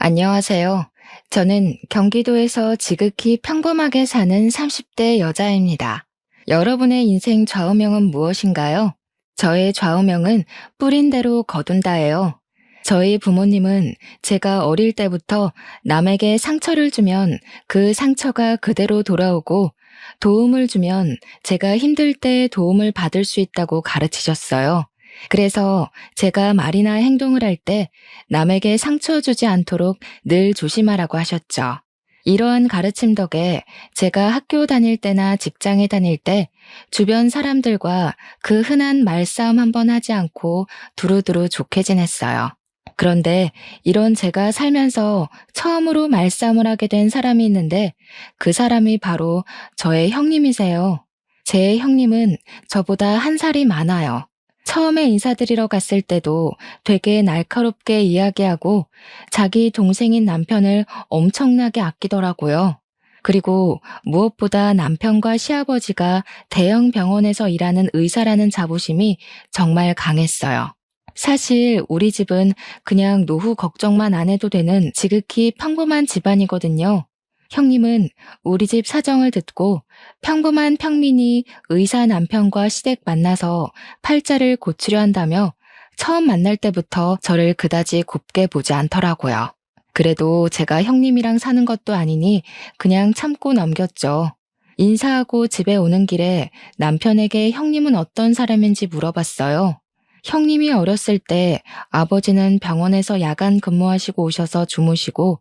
안녕하세요. 저는 경기도에서 지극히 평범하게 사는 30대 여자입니다. 여러분의 인생 좌우명은 무엇인가요? 저의 좌우명은 뿌린 대로 거둔다예요. 저희 부모님은 제가 어릴 때부터 남에게 상처를 주면 그 상처가 그대로 돌아오고 도움을 주면 제가 힘들 때 도움을 받을 수 있다고 가르치셨어요. 그래서 제가 말이나 행동을 할 때 남에게 상처 주지 않도록 늘 조심하라고 하셨죠. 이러한 가르침 덕에 제가 학교 다닐 때나 직장에 다닐 때 주변 사람들과 그 흔한 말싸움 한번 하지 않고 두루두루 좋게 지냈어요. 그런데 이런 제가 살면서 처음으로 말싸움을 하게 된 사람이 있는데 그 사람이 바로 저의 형님이세요. 제 형님은 저보다 한 살이 많아요. 처음에 인사드리러 갔을 때도 되게 날카롭게 이야기하고 자기 동생인 남편을 엄청나게 아끼더라고요. 그리고 무엇보다 남편과 시아버지가 대형 병원에서 일하는 의사라는 자부심이 정말 강했어요. 사실 우리 집은 그냥 노후 걱정만 안 해도 되는 지극히 평범한 집안이거든요. 형님은 우리 집 사정을 듣고 평범한 평민이 의사 남편과 시댁 만나서 팔자를 고치려 한다며 처음 만날 때부터 저를 그다지 곱게 보지 않더라고요. 그래도 제가 형님이랑 사는 것도 아니니 그냥 참고 넘겼죠. 인사하고 집에 오는 길에 남편에게 형님은 어떤 사람인지 물어봤어요. 형님이 어렸을 때 아버지는 병원에서 야간 근무하시고 오셔서 주무시고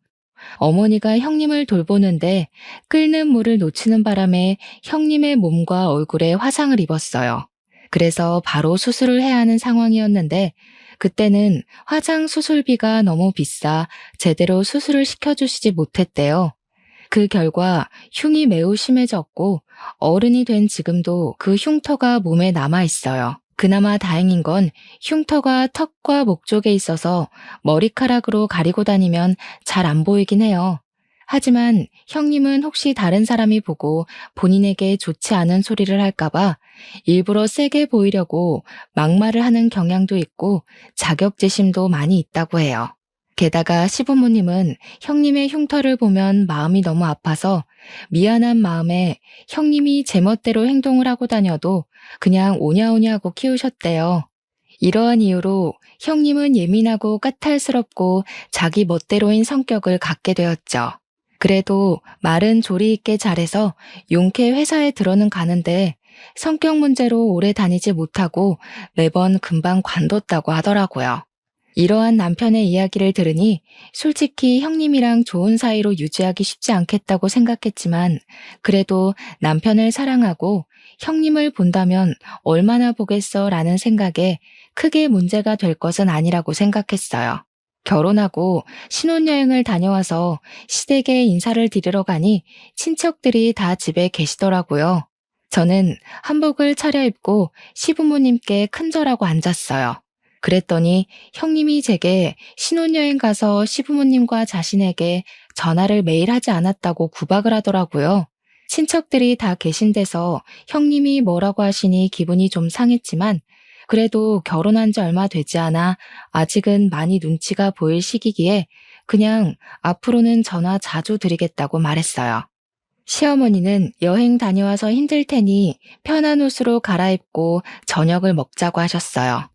어머니가 형님을 돌보는데 끓는 물을 놓치는 바람에 형님의 몸과 얼굴에 화상을 입었어요. 그래서 바로 수술을 해야 하는 상황이었는데 그때는 화장 수술비가 너무 비싸 제대로 수술을 시켜주시지 못했대요. 그 결과 흉이 매우 심해졌고 어른이 된 지금도 그 흉터가 몸에 남아 있어요. 그나마 다행인 건 흉터가 턱과 목 쪽에 있어서 머리카락으로 가리고 다니면 잘 안 보이긴 해요. 하지만 형님은 혹시 다른 사람이 보고 본인에게 좋지 않은 소리를 할까봐 일부러 세게 보이려고 막말을 하는 경향도 있고 자격지심도 많이 있다고 해요. 게다가 시부모님은 형님의 흉터를 보면 마음이 너무 아파서 미안한 마음에 형님이 제멋대로 행동을 하고 다녀도 그냥 오냐오냐 하고 키우셨대요. 이러한 이유로 형님은 예민하고 까탈스럽고 자기 멋대로인 성격을 갖게 되었죠. 그래도 말은 조리 있게 잘해서 용케 회사에 들어는 가는데 성격 문제로 오래 다니지 못하고 매번 금방 관뒀다고 하더라고요. 이러한 남편의 이야기를 들으니 솔직히 형님이랑 좋은 사이로 유지하기 쉽지 않겠다고 생각했지만 그래도 남편을 사랑하고 형님을 본다면 얼마나 보겠어 라는 생각에 크게 문제가 될 것은 아니라고 생각했어요. 결혼하고 신혼여행을 다녀와서 시댁에 인사를 드리러 가니 친척들이 다 집에 계시더라고요. 저는 한복을 차려입고 시부모님께 큰절하고 앉았어요. 그랬더니 형님이 제게 신혼여행 가서 시부모님과 자신에게 전화를 매일 하지 않았다고 구박을 하더라고요. 친척들이 다 계신 데서 형님이 뭐라고 하시니 기분이 좀 상했지만 그래도 결혼한 지 얼마 되지 않아 아직은 많이 눈치가 보일 시기기에 그냥 앞으로는 전화 자주 드리겠다고 말했어요. 시어머니는 여행 다녀와서 힘들 테니 편한 옷으로 갈아입고 저녁을 먹자고 하셨어요.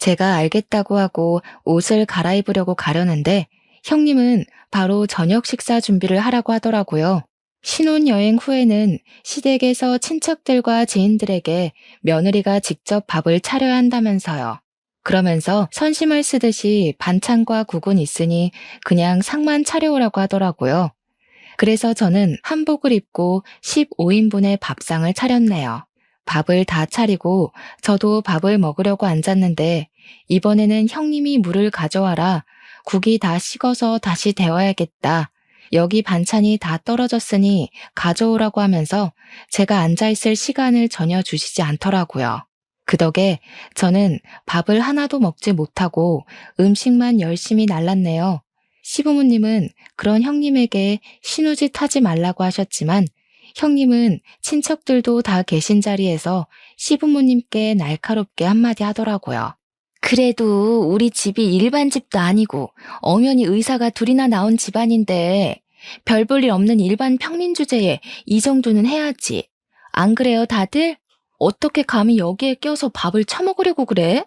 제가 알겠다고 하고 옷을 갈아입으려고 가려는데 형님은 바로 저녁 식사 준비를 하라고 하더라고요. 신혼여행 후에는 시댁에서 친척들과 지인들에게 며느리가 직접 밥을 차려야 한다면서요. 그러면서 선심을 쓰듯이 반찬과 국은 있으니 그냥 상만 차려오라고 하더라고요. 그래서 저는 한복을 입고 15인분의 밥상을 차렸네요. 밥을 다 차리고 저도 밥을 먹으려고 앉았는데 이번에는 형님이 물을 가져와라. 국이 다 식어서 다시 데워야겠다. 여기 반찬이 다 떨어졌으니 가져오라고 하면서 제가 앉아있을 시간을 전혀 주시지 않더라고요. 그 덕에 저는 밥을 하나도 먹지 못하고 음식만 열심히 날랐네요. 시부모님은 그런 형님에게 신우짓 하지 말라고 하셨지만 형님은 친척들도 다 계신 자리에서 시부모님께 날카롭게 한마디 하더라고요. 그래도 우리 집이 일반 집도 아니고 엄연히 의사가 둘이나 나온 집안인데 별 볼 일 없는 일반 평민 주제에 이 정도는 해야지. 안 그래요, 다들? 어떻게 감히 여기에 껴서 밥을 처먹으려고 그래?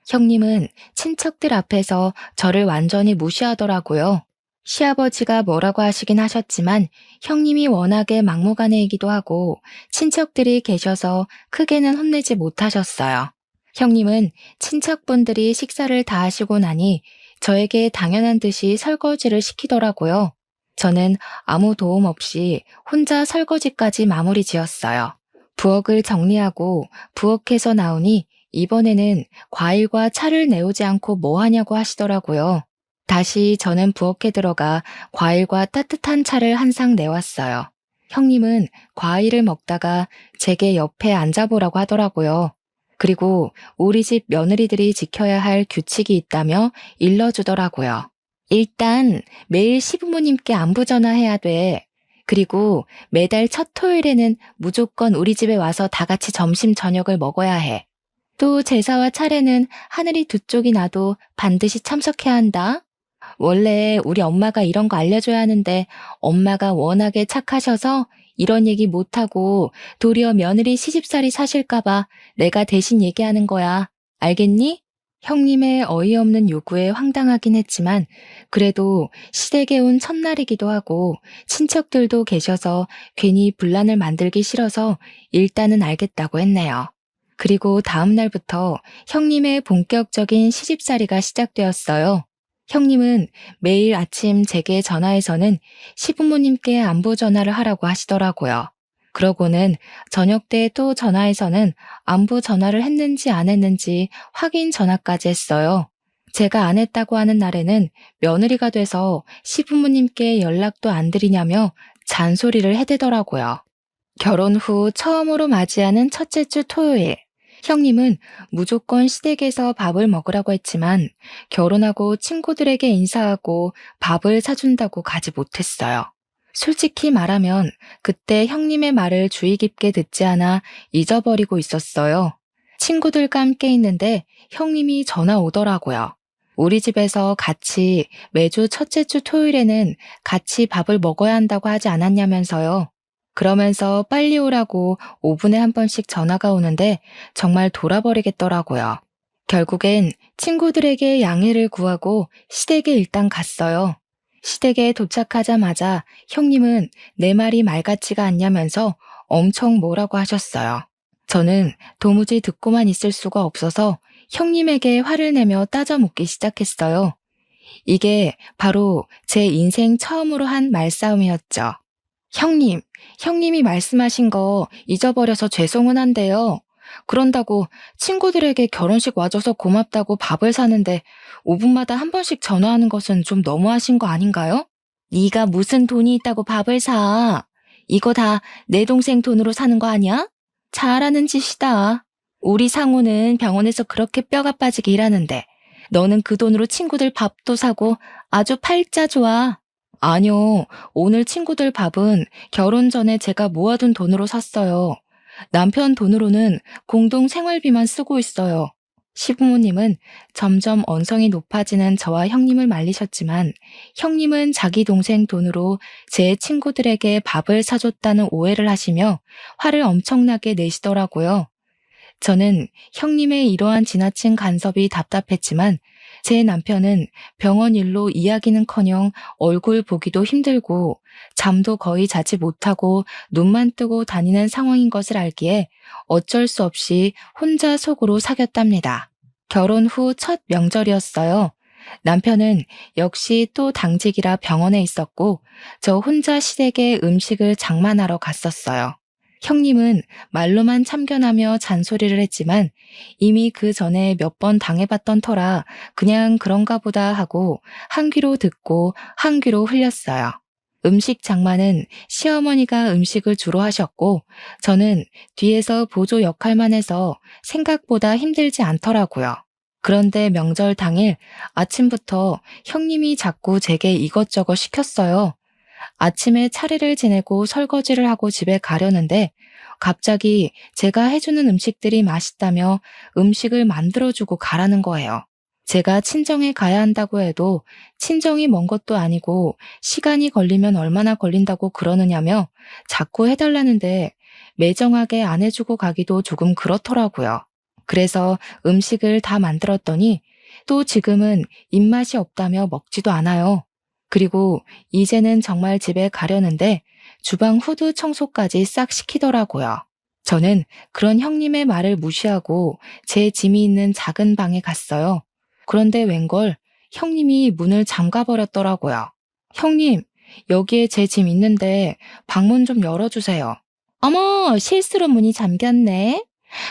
형님은 친척들 앞에서 저를 완전히 무시하더라고요. 시아버지가 뭐라고 하시긴 하셨지만 형님이 워낙에 막무가내이기도 하고 친척들이 계셔서 크게는 혼내지 못하셨어요. 형님은 친척분들이 식사를 다 하시고 나니 저에게 당연한 듯이 설거지를 시키더라고요. 저는 아무 도움 없이 혼자 설거지까지 마무리 지었어요. 부엌을 정리하고 부엌에서 나오니 이번에는 과일과 차를 내오지 않고 뭐 하냐고 하시더라고요. 다시 저는 부엌에 들어가 과일과 따뜻한 차를 한 상 내왔어요. 형님은 과일을 먹다가 제게 옆에 앉아보라고 하더라고요. 그리고 우리 집 며느리들이 지켜야 할 규칙이 있다며 일러주더라고요. 일단 매일 시부모님께 안부 전화해야 돼. 그리고 매달 첫 토요일에는 무조건 우리 집에 와서 다 같이 점심 저녁을 먹어야 해. 또 제사와 차례는 하늘이 두 쪽이 나도 반드시 참석해야 한다. 원래 우리 엄마가 이런 거 알려줘야 하는데 엄마가 워낙에 착하셔서 이런 얘기 못하고 도리어 며느리 시집살이 사실까봐 내가 대신 얘기하는 거야. 알겠니? 형님의 어이없는 요구에 황당하긴 했지만 그래도 시댁에 온 첫날이기도 하고 친척들도 계셔서 괜히 분란을 만들기 싫어서 일단은 알겠다고 했네요. 그리고 다음 날부터 형님의 본격적인 시집살이가 시작되었어요. 형님은 매일 아침 제게 전화해서는 시부모님께 안부 전화를 하라고 하시더라고요. 그러고는 저녁 때 또 전화해서는 안부 전화를 했는지 안 했는지 확인 전화까지 했어요. 제가 안 했다고 하는 날에는 며느리가 돼서 시부모님께 연락도 안 드리냐며 잔소리를 해대더라고요. 결혼 후 처음으로 맞이하는 첫째 주 토요일. 형님은 무조건 시댁에서 밥을 먹으라고 했지만 결혼하고 친구들에게 인사하고 밥을 사준다고 가지 못했어요. 솔직히 말하면 그때 형님의 말을 주의 깊게 듣지 않아 잊어버리고 있었어요. 친구들과 함께 있는데 형님이 전화 오더라고요. 우리 집에서 같이 매주 첫째 주 토요일에는 같이 밥을 먹어야 한다고 하지 않았냐면서요. 그러면서 빨리 오라고 5분에 한 번씩 전화가 오는데 정말 돌아버리겠더라고요. 결국엔 친구들에게 양해를 구하고 시댁에 일단 갔어요. 시댁에 도착하자마자 형님은 내 말이 말 같지가 않냐면서 엄청 뭐라고 하셨어요. 저는 도무지 듣고만 있을 수가 없어서 형님에게 화를 내며 따져 묻기 시작했어요. 이게 바로 제 인생 처음으로 한 말싸움이었죠. 형님이 말씀하신 거 잊어버려서 죄송은 한데요. 그런다고 친구들에게 결혼식 와줘서 고맙다고 밥을 사는데 5분마다 한 번씩 전화하는 것은 좀 너무하신 거 아닌가요? 네가 무슨 돈이 있다고 밥을 사. 이거 다 내 동생 돈으로 사는 거 아니야? 잘하는 짓이다. 우리 상우는 병원에서 그렇게 뼈가 빠지게 일하는데 너는 그 돈으로 친구들 밥도 사고 아주 팔자 좋아. 아니요, 오늘 친구들 밥은 결혼 전에 제가 모아둔 돈으로 샀어요. 남편 돈으로는 공동 생활비만 쓰고 있어요. 시부모님은 점점 언성이 높아지는 저와 형님을 말리셨지만 형님은 자기 동생 돈으로 제 친구들에게 밥을 사줬다는 오해를 하시며 화를 엄청나게 내시더라고요. 저는 형님의 이러한 지나친 간섭이 답답했지만 제 남편은 병원 일로 이야기는커녕 얼굴 보기도 힘들고 잠도 거의 자지 못하고 눈만 뜨고 다니는 상황인 것을 알기에 어쩔 수 없이 혼자 속으로 사겼답니다. 결혼 후 첫 명절이었어요. 남편은 역시 또 당직이라 병원에 있었고 저 혼자 시댁에 음식을 장만하러 갔었어요. 형님은 말로만 참견하며 잔소리를 했지만 이미 그 전에 몇 번 당해봤던 터라 그냥 그런가 보다 하고 한 귀로 듣고 한 귀로 흘렸어요. 음식 장만은 시어머니가 음식을 주로 하셨고 저는 뒤에서 보조 역할만 해서 생각보다 힘들지 않더라고요. 그런데 명절 당일 아침부터 형님이 자꾸 제게 이것저것 시켰어요. 아침에 차례를 지내고 설거지를 하고 집에 가려는데 갑자기 제가 해주는 음식들이 맛있다며 음식을 만들어주고 가라는 거예요. 제가 친정에 가야 한다고 해도 친정이 먼 것도 아니고 시간이 걸리면 얼마나 걸린다고 그러느냐며 자꾸 해달라는데 매정하게 안 해주고 가기도 조금 그렇더라고요. 그래서 음식을 다 만들었더니 또 지금은 입맛이 없다며 먹지도 않아요. 그리고 이제는 정말 집에 가려는데 주방 후드 청소까지 싹 시키더라고요. 저는 그런 형님의 말을 무시하고 제 짐이 있는 작은 방에 갔어요. 그런데 웬걸 형님이 문을 잠가버렸더라고요. 형님, 여기에 제 짐 있는데 방문 좀 열어주세요. 어머, 실수로 문이 잠겼네.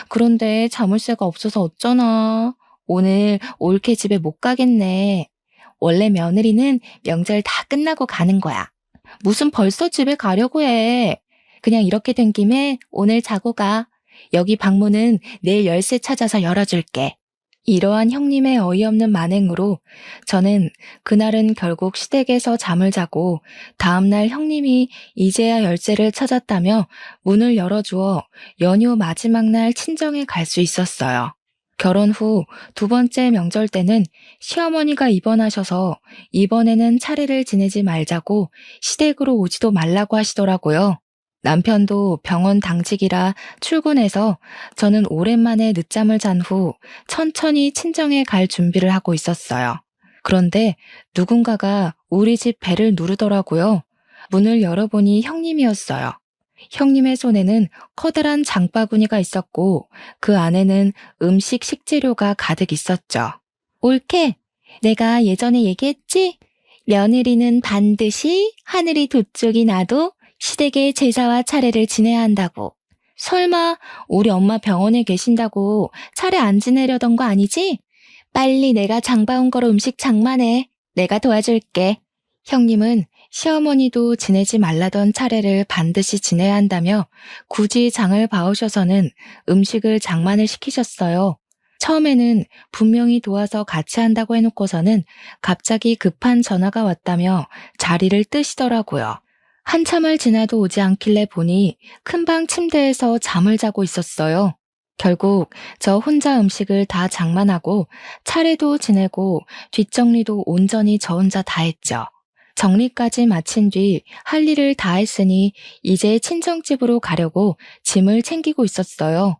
그런데 자물쇠가 없어서 어쩌나. 오늘 올케 집에 못 가겠네. 원래 며느리는 명절 다 끝나고 가는 거야. 무슨 벌써 집에 가려고 해. 그냥 이렇게 된 김에 오늘 자고 가. 여기 방문은 내일 열쇠 찾아서 열어줄게. 이러한 형님의 어이없는 만행으로 저는 그날은 결국 시댁에서 잠을 자고 다음날 형님이 이제야 열쇠를 찾았다며 문을 열어주어 연휴 마지막 날 친정에 갈 수 있었어요. 결혼 후 두 번째 명절 때는 시어머니가 입원하셔서 이번에는 차례를 지내지 말자고 시댁으로 오지도 말라고 하시더라고요. 남편도 병원 당직이라 출근해서 저는 오랜만에 늦잠을 잔 후 천천히 친정에 갈 준비를 하고 있었어요. 그런데 누군가가 우리 집 벨을 누르더라고요. 문을 열어보니 형님이었어요. 형님의 손에는 커다란 장바구니가 있었고 그 안에는 음식 식재료가 가득 있었죠. 올케, 내가 예전에 얘기했지? 며느리는 반드시 하늘이 두 쪽이 나도 시댁의 제사와 차례를 지내야 한다고. 설마 우리 엄마 병원에 계신다고 차례 안 지내려던 거 아니지? 빨리 내가 장봐온 거로 음식 장만해. 내가 도와줄게. 형님은 시어머니도 지내지 말라던 차례를 반드시 지내야 한다며 굳이 장을 봐오셔서는 음식을 장만을 시키셨어요. 처음에는 분명히 도와서 같이 한다고 해놓고서는 갑자기 급한 전화가 왔다며 자리를 뜨시더라고요. 한참을 지나도 오지 않길래 보니 큰방 침대에서 잠을 자고 있었어요. 결국 저 혼자 음식을 다 장만하고 차례도 지내고 뒷정리도 온전히 저 혼자 다 했죠. 정리까지 마친 뒤 할 일을 다 했으니 이제 친정집으로 가려고 짐을 챙기고 있었어요.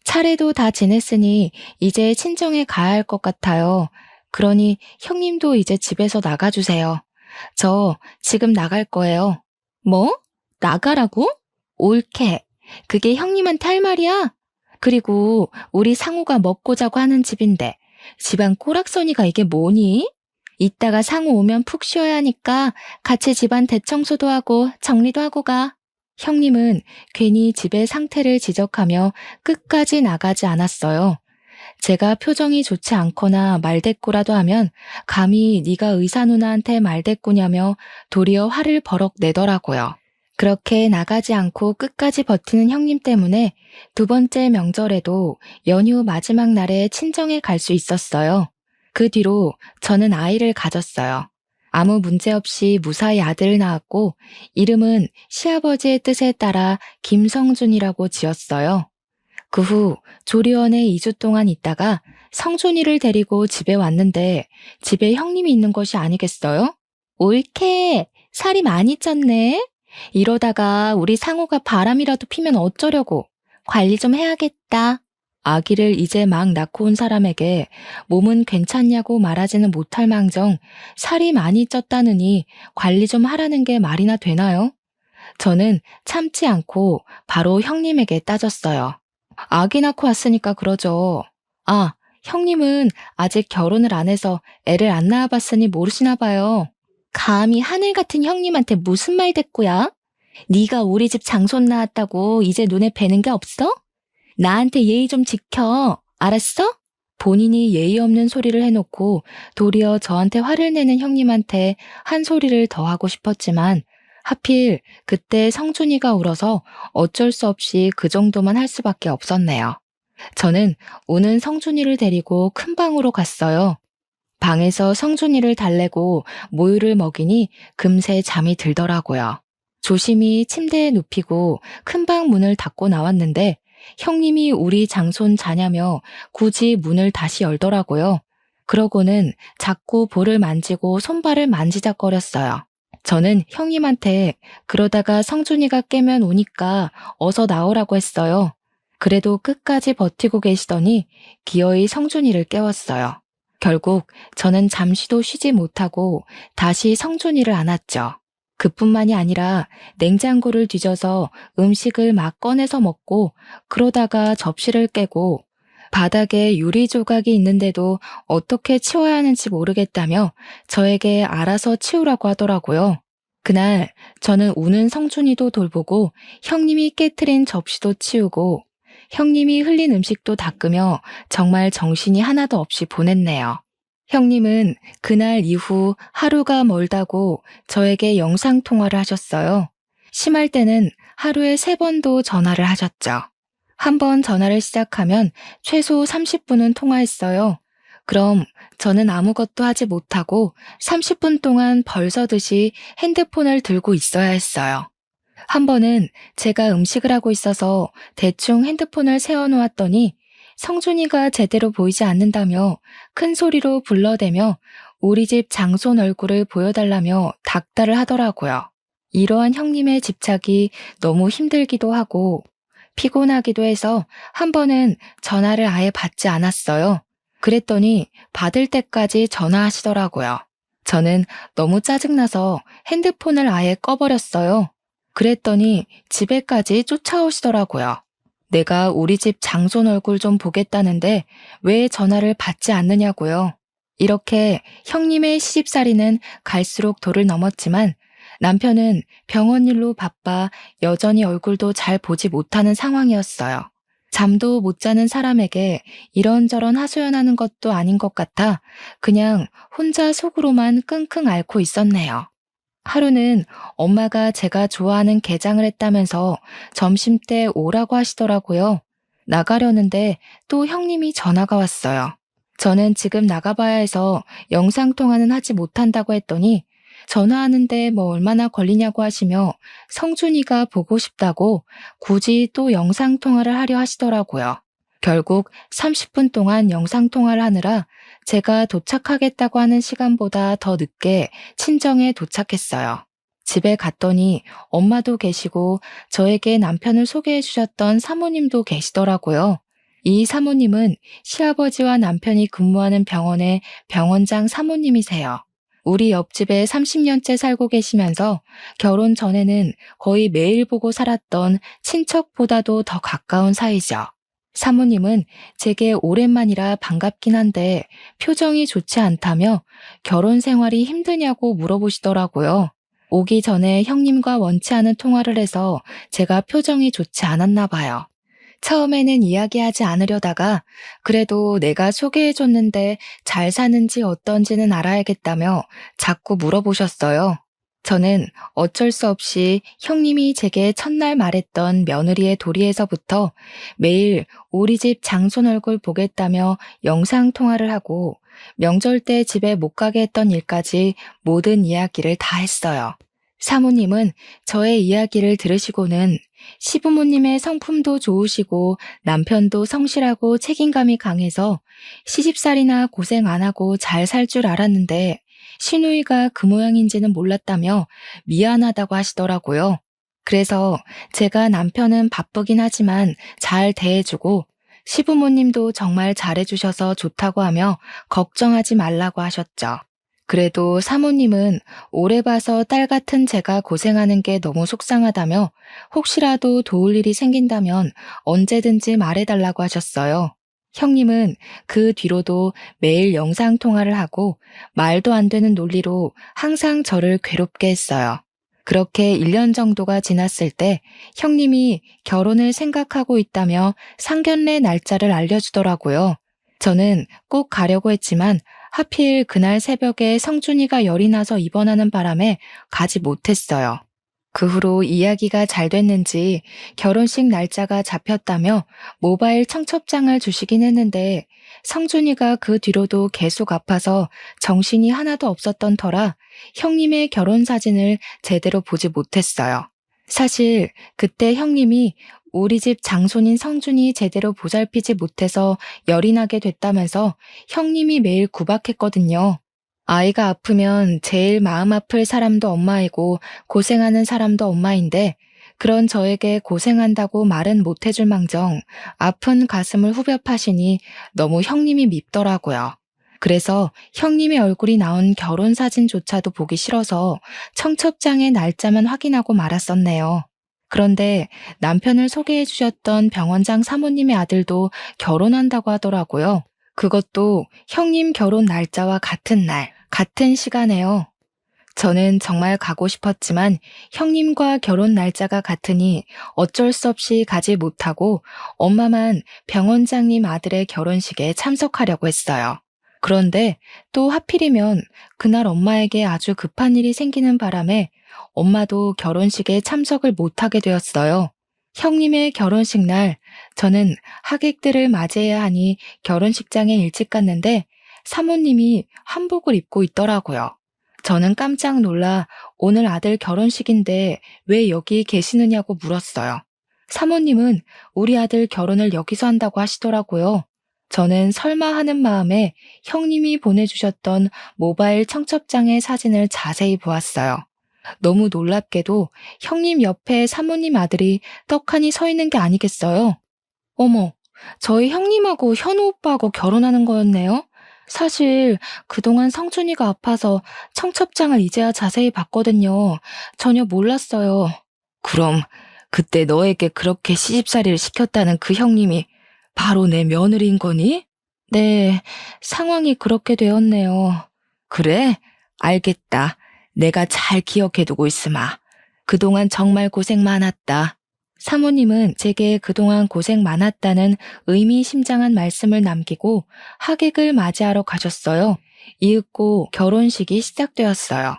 차례도 다 지냈으니 이제 친정에 가야 할 것 같아요. 그러니 형님도 이제 집에서 나가주세요. 저 지금 나갈 거예요. 뭐? 나가라고? 옳게. 그게 형님한테 할 말이야? 그리고 우리 상우가 먹고 자고 하는 집인데 집안 꼬락서니가 이게 뭐니? 이따가 상우 오면 푹 쉬어야 하니까 같이 집안 대청소도 하고 정리도 하고 가. 형님은 괜히 집의 상태를 지적하며 끝까지 나가지 않았어요. 제가 표정이 좋지 않거나 말대꾸라도 하면 감히 네가 의사 누나한테 말대꾸냐며 도리어 화를 버럭 내더라고요. 그렇게 나가지 않고 끝까지 버티는 형님 때문에 두 번째 명절에도 연휴 마지막 날에 친정에 갈 수 있었어요. 그 뒤로 저는 아이를 가졌어요. 아무 문제 없이 무사히 아들을 낳았고 이름은 시아버지의 뜻에 따라 김성준이라고 지었어요. 그 후 조리원에 2주 동안 있다가 성준이를 데리고 집에 왔는데 집에 형님이 있는 것이 아니겠어요? 옳게 살이 많이 쪘네. 이러다가 우리 상호가 바람이라도 피면 어쩌려고. 관리 좀 해야겠다. 아기를 이제 막 낳고 온 사람에게 몸은 괜찮냐고 말하지는 못할 망정 살이 많이 쪘다느니 관리 좀 하라는 게 말이나 되나요? 저는 참지 않고 바로 형님에게 따졌어요. 아기 낳고 왔으니까 그러죠. 아, 형님은 아직 결혼을 안 해서 애를 안 낳아봤으니 모르시나 봐요. 감히 하늘 같은 형님한테 무슨 말 대꾸야? 네가 우리 집 장손 낳았다고 이제 눈에 뵈는 게 없어? 나한테 예의 좀 지켜. 알았어? 본인이 예의 없는 소리를 해놓고 도리어 저한테 화를 내는 형님한테 한 소리를 더 하고 싶었지만 하필 그때 성준이가 울어서 어쩔 수 없이 그 정도만 할 수밖에 없었네요. 저는 우는 성준이를 데리고 큰 방으로 갔어요. 방에서 성준이를 달래고 모유를 먹이니 금세 잠이 들더라고요. 조심히 침대에 눕히고 큰방 문을 닫고 나왔는데 형님이 우리 장손 자냐며 굳이 문을 다시 열더라고요. 그러고는 자꾸 볼을 만지고 손발을 만지작거렸어요. 저는 형님한테 그러다가 성준이가 깨면 오니까 어서 나오라고 했어요. 그래도 끝까지 버티고 계시더니 기어이 성준이를 깨웠어요. 결국 저는 잠시도 쉬지 못하고 다시 성준이를 안았죠. 그뿐만이 아니라 냉장고를 뒤져서 음식을 막 꺼내서 먹고 그러다가 접시를 깨고 바닥에 유리 조각이 있는데도 어떻게 치워야 하는지 모르겠다며 저에게 알아서 치우라고 하더라고요. 그날 저는 우는 성준이도 돌보고 형님이 깨트린 접시도 치우고 형님이 흘린 음식도 닦으며 정말 정신이 하나도 없이 보냈네요. 형님은 그날 이후 하루가 멀다고 저에게 영상통화를 하셨어요. 심할 때는 하루에 3번도 전화를 하셨죠. 한 번 전화를 시작하면 최소 30분은 통화했어요. 그럼 저는 아무것도 하지 못하고 30분 동안 벌서듯이 핸드폰을 들고 있어야 했어요. 한 번은 제가 음식을 하고 있어서 대충 핸드폰을 세워놓았더니 성준이가 제대로 보이지 않는다며 큰 소리로 불러대며 우리 집 장손 얼굴을 보여달라며 닥달을 하더라고요. 이러한 형님의 집착이 너무 힘들기도 하고 피곤하기도 해서 한 번은 전화를 아예 받지 않았어요. 그랬더니 받을 때까지 전화하시더라고요. 저는 너무 짜증나서 핸드폰을 아예 꺼버렸어요. 그랬더니 집에까지 쫓아오시더라고요. 내가 우리 집 장손 얼굴 좀 보겠다는데 왜 전화를 받지 않느냐고요. 이렇게 형님의 시집살이는 갈수록 도를 넘었지만 남편은 병원 일로 바빠 여전히 얼굴도 잘 보지 못하는 상황이었어요. 잠도 못 자는 사람에게 이런저런 하소연하는 것도 아닌 것 같아 그냥 혼자 속으로만 끙끙 앓고 있었네요. 하루는 엄마가 제가 좋아하는 게장을 했다면서 점심때 오라고 하시더라고요. 나가려는데 또 형님이 전화가 왔어요. 저는 지금 나가봐야 해서 영상통화는 하지 못한다고 했더니 전화하는데 뭐 얼마나 걸리냐고 하시며 성준이가 보고 싶다고 굳이 또 영상통화를 하려 하시더라고요. 결국 30분 동안 영상통화를 하느라 제가 도착하겠다고 하는 시간보다 더 늦게 친정에 도착했어요. 집에 갔더니 엄마도 계시고 저에게 남편을 소개해 주셨던 사모님도 계시더라고요. 이 사모님은 시아버지와 남편이 근무하는 병원의 병원장 사모님이세요. 우리 옆집에 30년째 살고 계시면서 결혼 전에는 거의 매일 보고 살았던 친척보다도 더 가까운 사이죠. 사모님은 제게 오랜만이라 반갑긴 한데 표정이 좋지 않다며 결혼 생활이 힘드냐고 물어보시더라고요. 오기 전에 형님과 원치 않은 통화를 해서 제가 표정이 좋지 않았나 봐요. 처음에는 이야기하지 않으려다가 그래도 내가 소개해줬는데 잘 사는지 어떤지는 알아야겠다며 자꾸 물어보셨어요. 저는 어쩔 수 없이 형님이 제게 첫날 말했던 며느리의 도리에서부터 매일 우리 집 장손 얼굴 보겠다며 영상통화를 하고 명절 때 집에 못 가게 했던 일까지 모든 이야기를 다 했어요. 사모님은 저의 이야기를 들으시고는 시부모님의 성품도 좋으시고 남편도 성실하고 책임감이 강해서 시집살이나 고생 안 하고 잘 살 줄 알았는데 시누이가 그 모양인지는 몰랐다며 미안하다고 하시더라고요. 그래서 제가 남편은 바쁘긴 하지만 잘 대해주고 시부모님도 정말 잘해주셔서 좋다고 하며 걱정하지 말라고 하셨죠. 그래도 사모님은 오래 봐서 딸 같은 제가 고생하는 게 너무 속상하다며 혹시라도 도울 일이 생긴다면 언제든지 말해달라고 하셨어요. 형님은 그 뒤로도 매일 영상통화를 하고 말도 안 되는 논리로 항상 저를 괴롭게 했어요. 그렇게 1년 정도가 지났을 때 형님이 결혼을 생각하고 있다며 상견례 날짜를 알려주더라고요. 저는 꼭 가려고 했지만 하필 그날 새벽에 성준이가 열이 나서 입원하는 바람에 가지 못했어요. 그 후로 이야기가 잘 됐는지 결혼식 날짜가 잡혔다며 모바일 청첩장을 주시긴 했는데 성준이가 그 뒤로도 계속 아파서 정신이 하나도 없었던 터라 형님의 결혼 사진을 제대로 보지 못했어요. 사실 그때 형님이 우리 집 장손인 성준이 제대로 보살피지 못해서 열이 나게 됐다면서 형님이 매일 구박했거든요. 아이가 아프면 제일 마음 아플 사람도 엄마이고 고생하는 사람도 엄마인데 그런 저에게 고생한다고 말은 못 해줄 망정 아픈 가슴을 후벼 파시니 너무 형님이 밉더라고요. 그래서 형님의 얼굴이 나온 결혼 사진조차도 보기 싫어서 청첩장의 날짜만 확인하고 말았었네요. 그런데 남편을 소개해 주셨던 병원장 사모님의 아들도 결혼한다고 하더라고요. 그것도 형님 결혼 날짜와 같은 날, 같은 시간에요. 저는 정말 가고 싶었지만 형님과 결혼 날짜가 같으니 어쩔 수 없이 가지 못하고 엄마만 병원장님 아들의 결혼식에 참석하려고 했어요. 그런데 또 하필이면 그날 엄마에게 아주 급한 일이 생기는 바람에 엄마도 결혼식에 참석을 못하게 되었어요. 형님의 결혼식 날 저는 하객들을 맞이해야 하니 결혼식장에 일찍 갔는데 사모님이 한복을 입고 있더라고요. 저는 깜짝 놀라 오늘 아들 결혼식인데 왜 여기 계시느냐고 물었어요. 사모님은 우리 아들 결혼을 여기서 한다고 하시더라고요. 저는 설마 하는 마음에 형님이 보내주셨던 모바일 청첩장의 사진을 자세히 보았어요. 너무 놀랍게도 형님 옆에 사모님 아들이 떡하니 서 있는 게 아니겠어요? 어머, 저희 형님하고 현우 오빠하고 결혼하는 거였네요? 사실 그동안 성준이가 아파서 청첩장을 이제야 자세히 봤거든요. 전혀 몰랐어요. 그럼 그때 너에게 그렇게 시집살이를 시켰다는 그 형님이 바로 내 며느리인 거니? 네, 상황이 그렇게 되었네요. 그래? 알겠다. 내가 잘 기억해두고 있으마. 그동안 정말 고생 많았다. 사모님은 제게 그동안 고생 많았다는 의미심장한 말씀을 남기고 하객을 맞이하러 가셨어요. 이윽고 결혼식이 시작되었어요.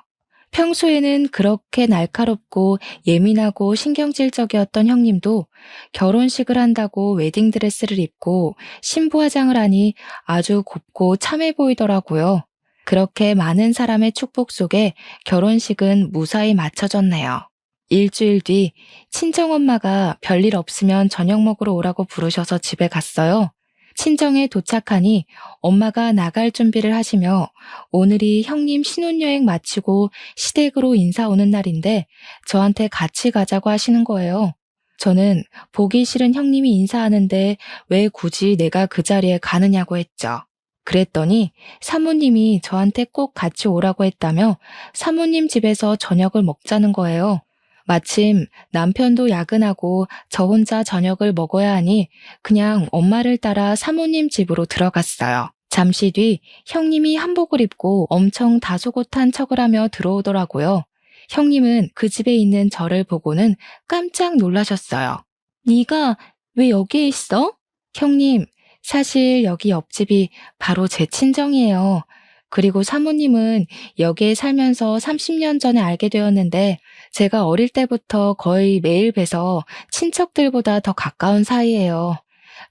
평소에는 그렇게 날카롭고 예민하고 신경질적이었던 형님도 결혼식을 한다고 웨딩드레스를 입고 신부화장을 하니 아주 곱고 참해 보이더라고요. 그렇게 많은 사람의 축복 속에 결혼식은 무사히 마쳐졌네요. 일주일 뒤 친정엄마가 별일 없으면 저녁 먹으러 오라고 부르셔서 집에 갔어요. 친정에 도착하니 엄마가 나갈 준비를 하시며 오늘이 형님 신혼여행 마치고 시댁으로 인사 오는 날인데 저한테 같이 가자고 하시는 거예요. 저는 보기 싫은 형님이 인사하는데 왜 굳이 내가 그 자리에 가느냐고 했죠. 그랬더니 사모님이 저한테 꼭 같이 오라고 했다며 사모님 집에서 저녁을 먹자는 거예요. 마침 남편도 야근하고 저 혼자 저녁을 먹어야 하니 그냥 엄마를 따라 사모님 집으로 들어갔어요. 잠시 뒤 형님이 한복을 입고 엄청 다소곳한 척을 하며 들어오더라고요. 형님은 그 집에 있는 저를 보고는 깜짝 놀라셨어요. 네가 왜 여기에 있어? 형님, 사실 여기 옆집이 바로 제 친정이에요. 그리고 사모님은 여기에 살면서 30년 전에 알게 되었는데 제가 어릴 때부터 거의 매일 뵈서 친척들보다 더 가까운 사이예요.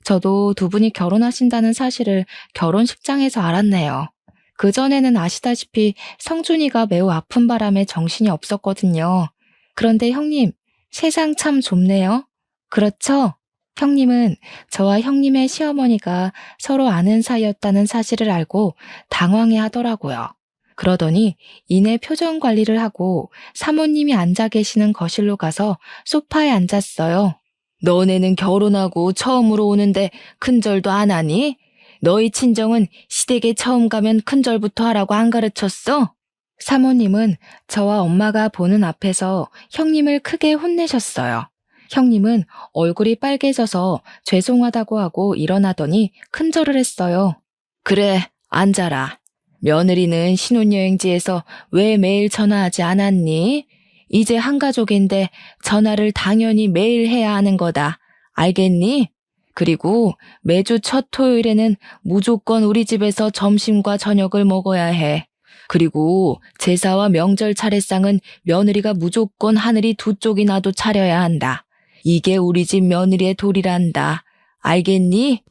저도 두 분이 결혼하신다는 사실을 결혼식장에서 알았네요. 그전에는 아시다시피 성준이가 매우 아픈 바람에 정신이 없었거든요. 그런데 형님, 세상 참 좁네요. 그렇죠? 형님은 저와 형님의 시어머니가 서로 아는 사이였다는 사실을 알고 당황해 하더라고요. 그러더니 이내 표정 관리를 하고 사모님이 앉아 계시는 거실로 가서 소파에 앉았어요. 너네는 결혼하고 처음으로 오는데 큰절도 안 하니? 너희 친정은 시댁에 처음 가면 큰절부터 하라고 안 가르쳤어? 사모님은 저와 엄마가 보는 앞에서 형님을 크게 혼내셨어요. 형님은 얼굴이 빨개져서 죄송하다고 하고 일어나더니 큰절을 했어요. 그래, 앉아라. 며느리는 신혼여행지에서 왜 매일 전화하지 않았니? 이제 한 가족인데 전화를 당연히 매일 해야 하는 거다. 알겠니? 그리고 매주 첫 토요일에는 무조건 우리 집에서 점심과 저녁을 먹어야 해. 그리고 제사와 명절 차례상은 며느리가 무조건 하늘이 두 쪽이 나도 차려야 한다. 이게 우리 집 며느리의 도리란다. 알겠니?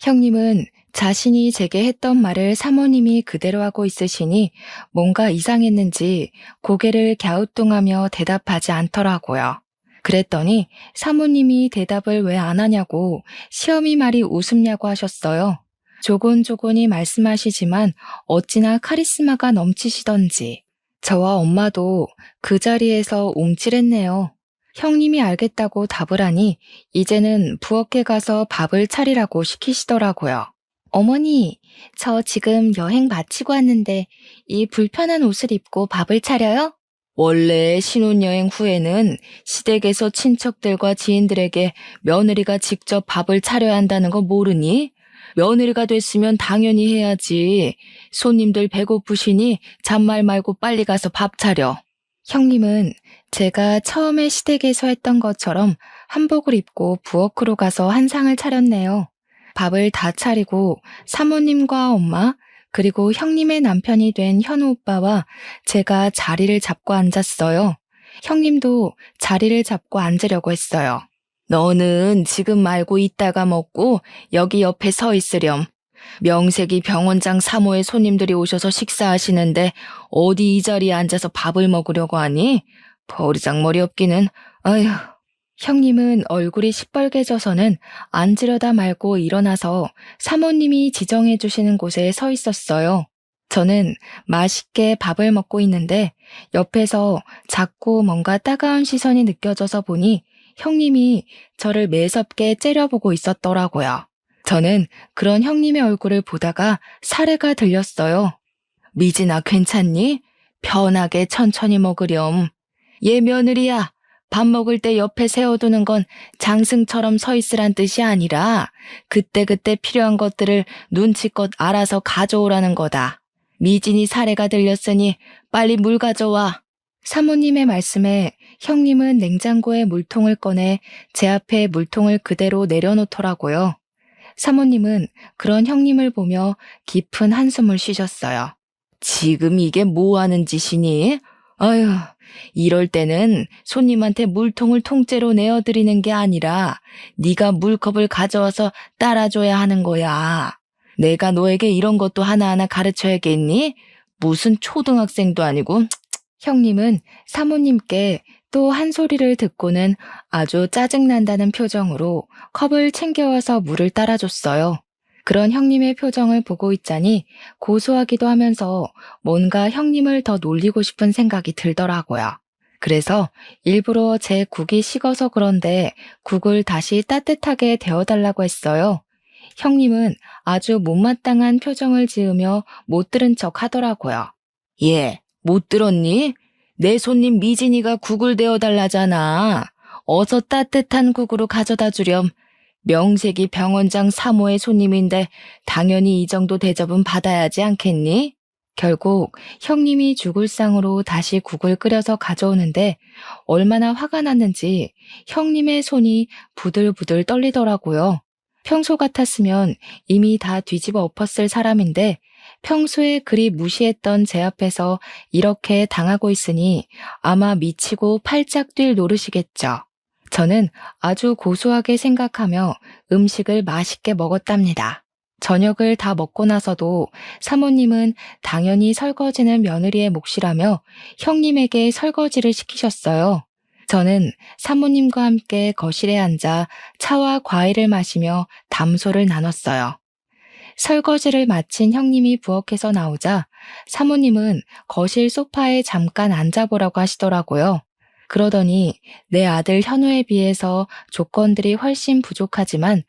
형님은 자신이 제게 했던 말을 사모님이 그대로 하고 있으시니 뭔가 이상했는지 고개를 갸우뚱하며 대답하지 않더라고요. 그랬더니 사모님이 대답을 왜 안 하냐고 시어미 말이 우습냐고 하셨어요. 조곤조곤히 말씀하시지만 어찌나 카리스마가 넘치시던지 저와 엄마도 그 자리에서 움찔했네요. 형님이 알겠다고 답을 하니 이제는 부엌에 가서 밥을 차리라고 시키시더라고요. 어머니, 저 지금 여행 마치고 왔는데 이 불편한 옷을 입고 밥을 차려요? 원래 신혼여행 후에는 시댁에서 친척들과 지인들에게 며느리가 직접 밥을 차려야 한다는 거 모르니? 며느리가 됐으면 당연히 해야지. 손님들 배고프시니 잔말 말고 빨리 가서 밥 차려. 형님은 제가 처음에 시댁에서 했던 것처럼 한복을 입고 부엌으로 가서 한상을 차렸네요. 밥을 다 차리고 사모님과 엄마, 그리고 형님의 남편이 된 현우 오빠와 제가 자리를 잡고 앉았어요. 형님도 자리를 잡고 앉으려고 했어요. 너는 지금 말고 이따가 먹고 여기 옆에 서 있으렴. 명색이 병원장 사모의 손님들이 오셔서 식사하시는데 어디 이 자리에 앉아서 밥을 먹으려고 하니? 버리장머리 없기는. 아휴. 형님은 얼굴이 시뻘개져서는 앉으려다 말고 일어나서 사모님이 지정해 주시는 곳에 서 있었어요. 저는 맛있게 밥을 먹고 있는데 옆에서 자꾸 뭔가 따가운 시선이 느껴져서 보니 형님이 저를 매섭게 째려보고 있었더라고요. 저는 그런 형님의 얼굴을 보다가 사례가 들렸어요. 미진아, 괜찮니? 편하게 천천히 먹으렴. 얘 며느리야. 밥 먹을 때 옆에 세워두는 건 장승처럼 서 있으란 뜻이 아니라 그때그때 필요한 것들을 눈치껏 알아서 가져오라는 거다. 미진이 사례가 들렸으니 빨리 물 가져와. 사모님의 말씀에 형님은 냉장고에 물통을 꺼내 제 앞에 물통을 그대로 내려놓더라고요. 사모님은 그런 형님을 보며 깊은 한숨을 쉬셨어요. 지금 이게 뭐 하는 짓이니? 아휴, 이럴 때는 손님한테 물통을 통째로 내어드리는 게 아니라 네가 물컵을 가져와서 따라줘야 하는 거야. 내가 너에게 이런 것도 하나하나 가르쳐야겠니? 무슨 초등학생도 아니고. 형님은 사모님께 또 한 소리를 듣고는 아주 짜증난다는 표정으로 컵을 챙겨와서 물을 따라줬어요. 그런 형님의 표정을 보고 있자니 고소하기도 하면서 뭔가 형님을 더 놀리고 싶은 생각이 들더라고요. 그래서 일부러 제 국이 식어서 그런데 국을 다시 따뜻하게 데워달라고 했어요. 형님은 아주 못마땅한 표정을 지으며 못 들은 척 하더라고요. 예, 못 들었니? 내 손님 미진이가 국을 데워달라잖아. 어서 따뜻한 국으로 가져다 주렴. 명색이 병원장 사모의 손님인데 당연히 이 정도 대접은 받아야지 않겠니? 결국 형님이 죽을 상으로 다시 국을 끓여서 가져오는데 얼마나 화가 났는지 형님의 손이 부들부들 떨리더라고요. 평소 같았으면 이미 다 뒤집어 엎었을 사람인데 평소에 그리 무시했던 제 앞에서 이렇게 당하고 있으니 아마 미치고 팔짝 뛸 노릇이겠죠. 저는 아주 고소하게 생각하며 음식을 맛있게 먹었답니다. 저녁을 다 먹고 나서도 사모님은 당연히 설거지는 며느리의 몫이라며 형님에게 설거지를 시키셨어요. 저는 사모님과 함께 거실에 앉아 차와 과일을 마시며 담소를 나눴어요. 설거지를 마친 형님이 부엌에서 나오자 사모님은 거실 소파에 잠깐 앉아보라고 하시더라고요. 그러더니 내 아들 현우에 비해서 조건들이 훨씬 부족하지만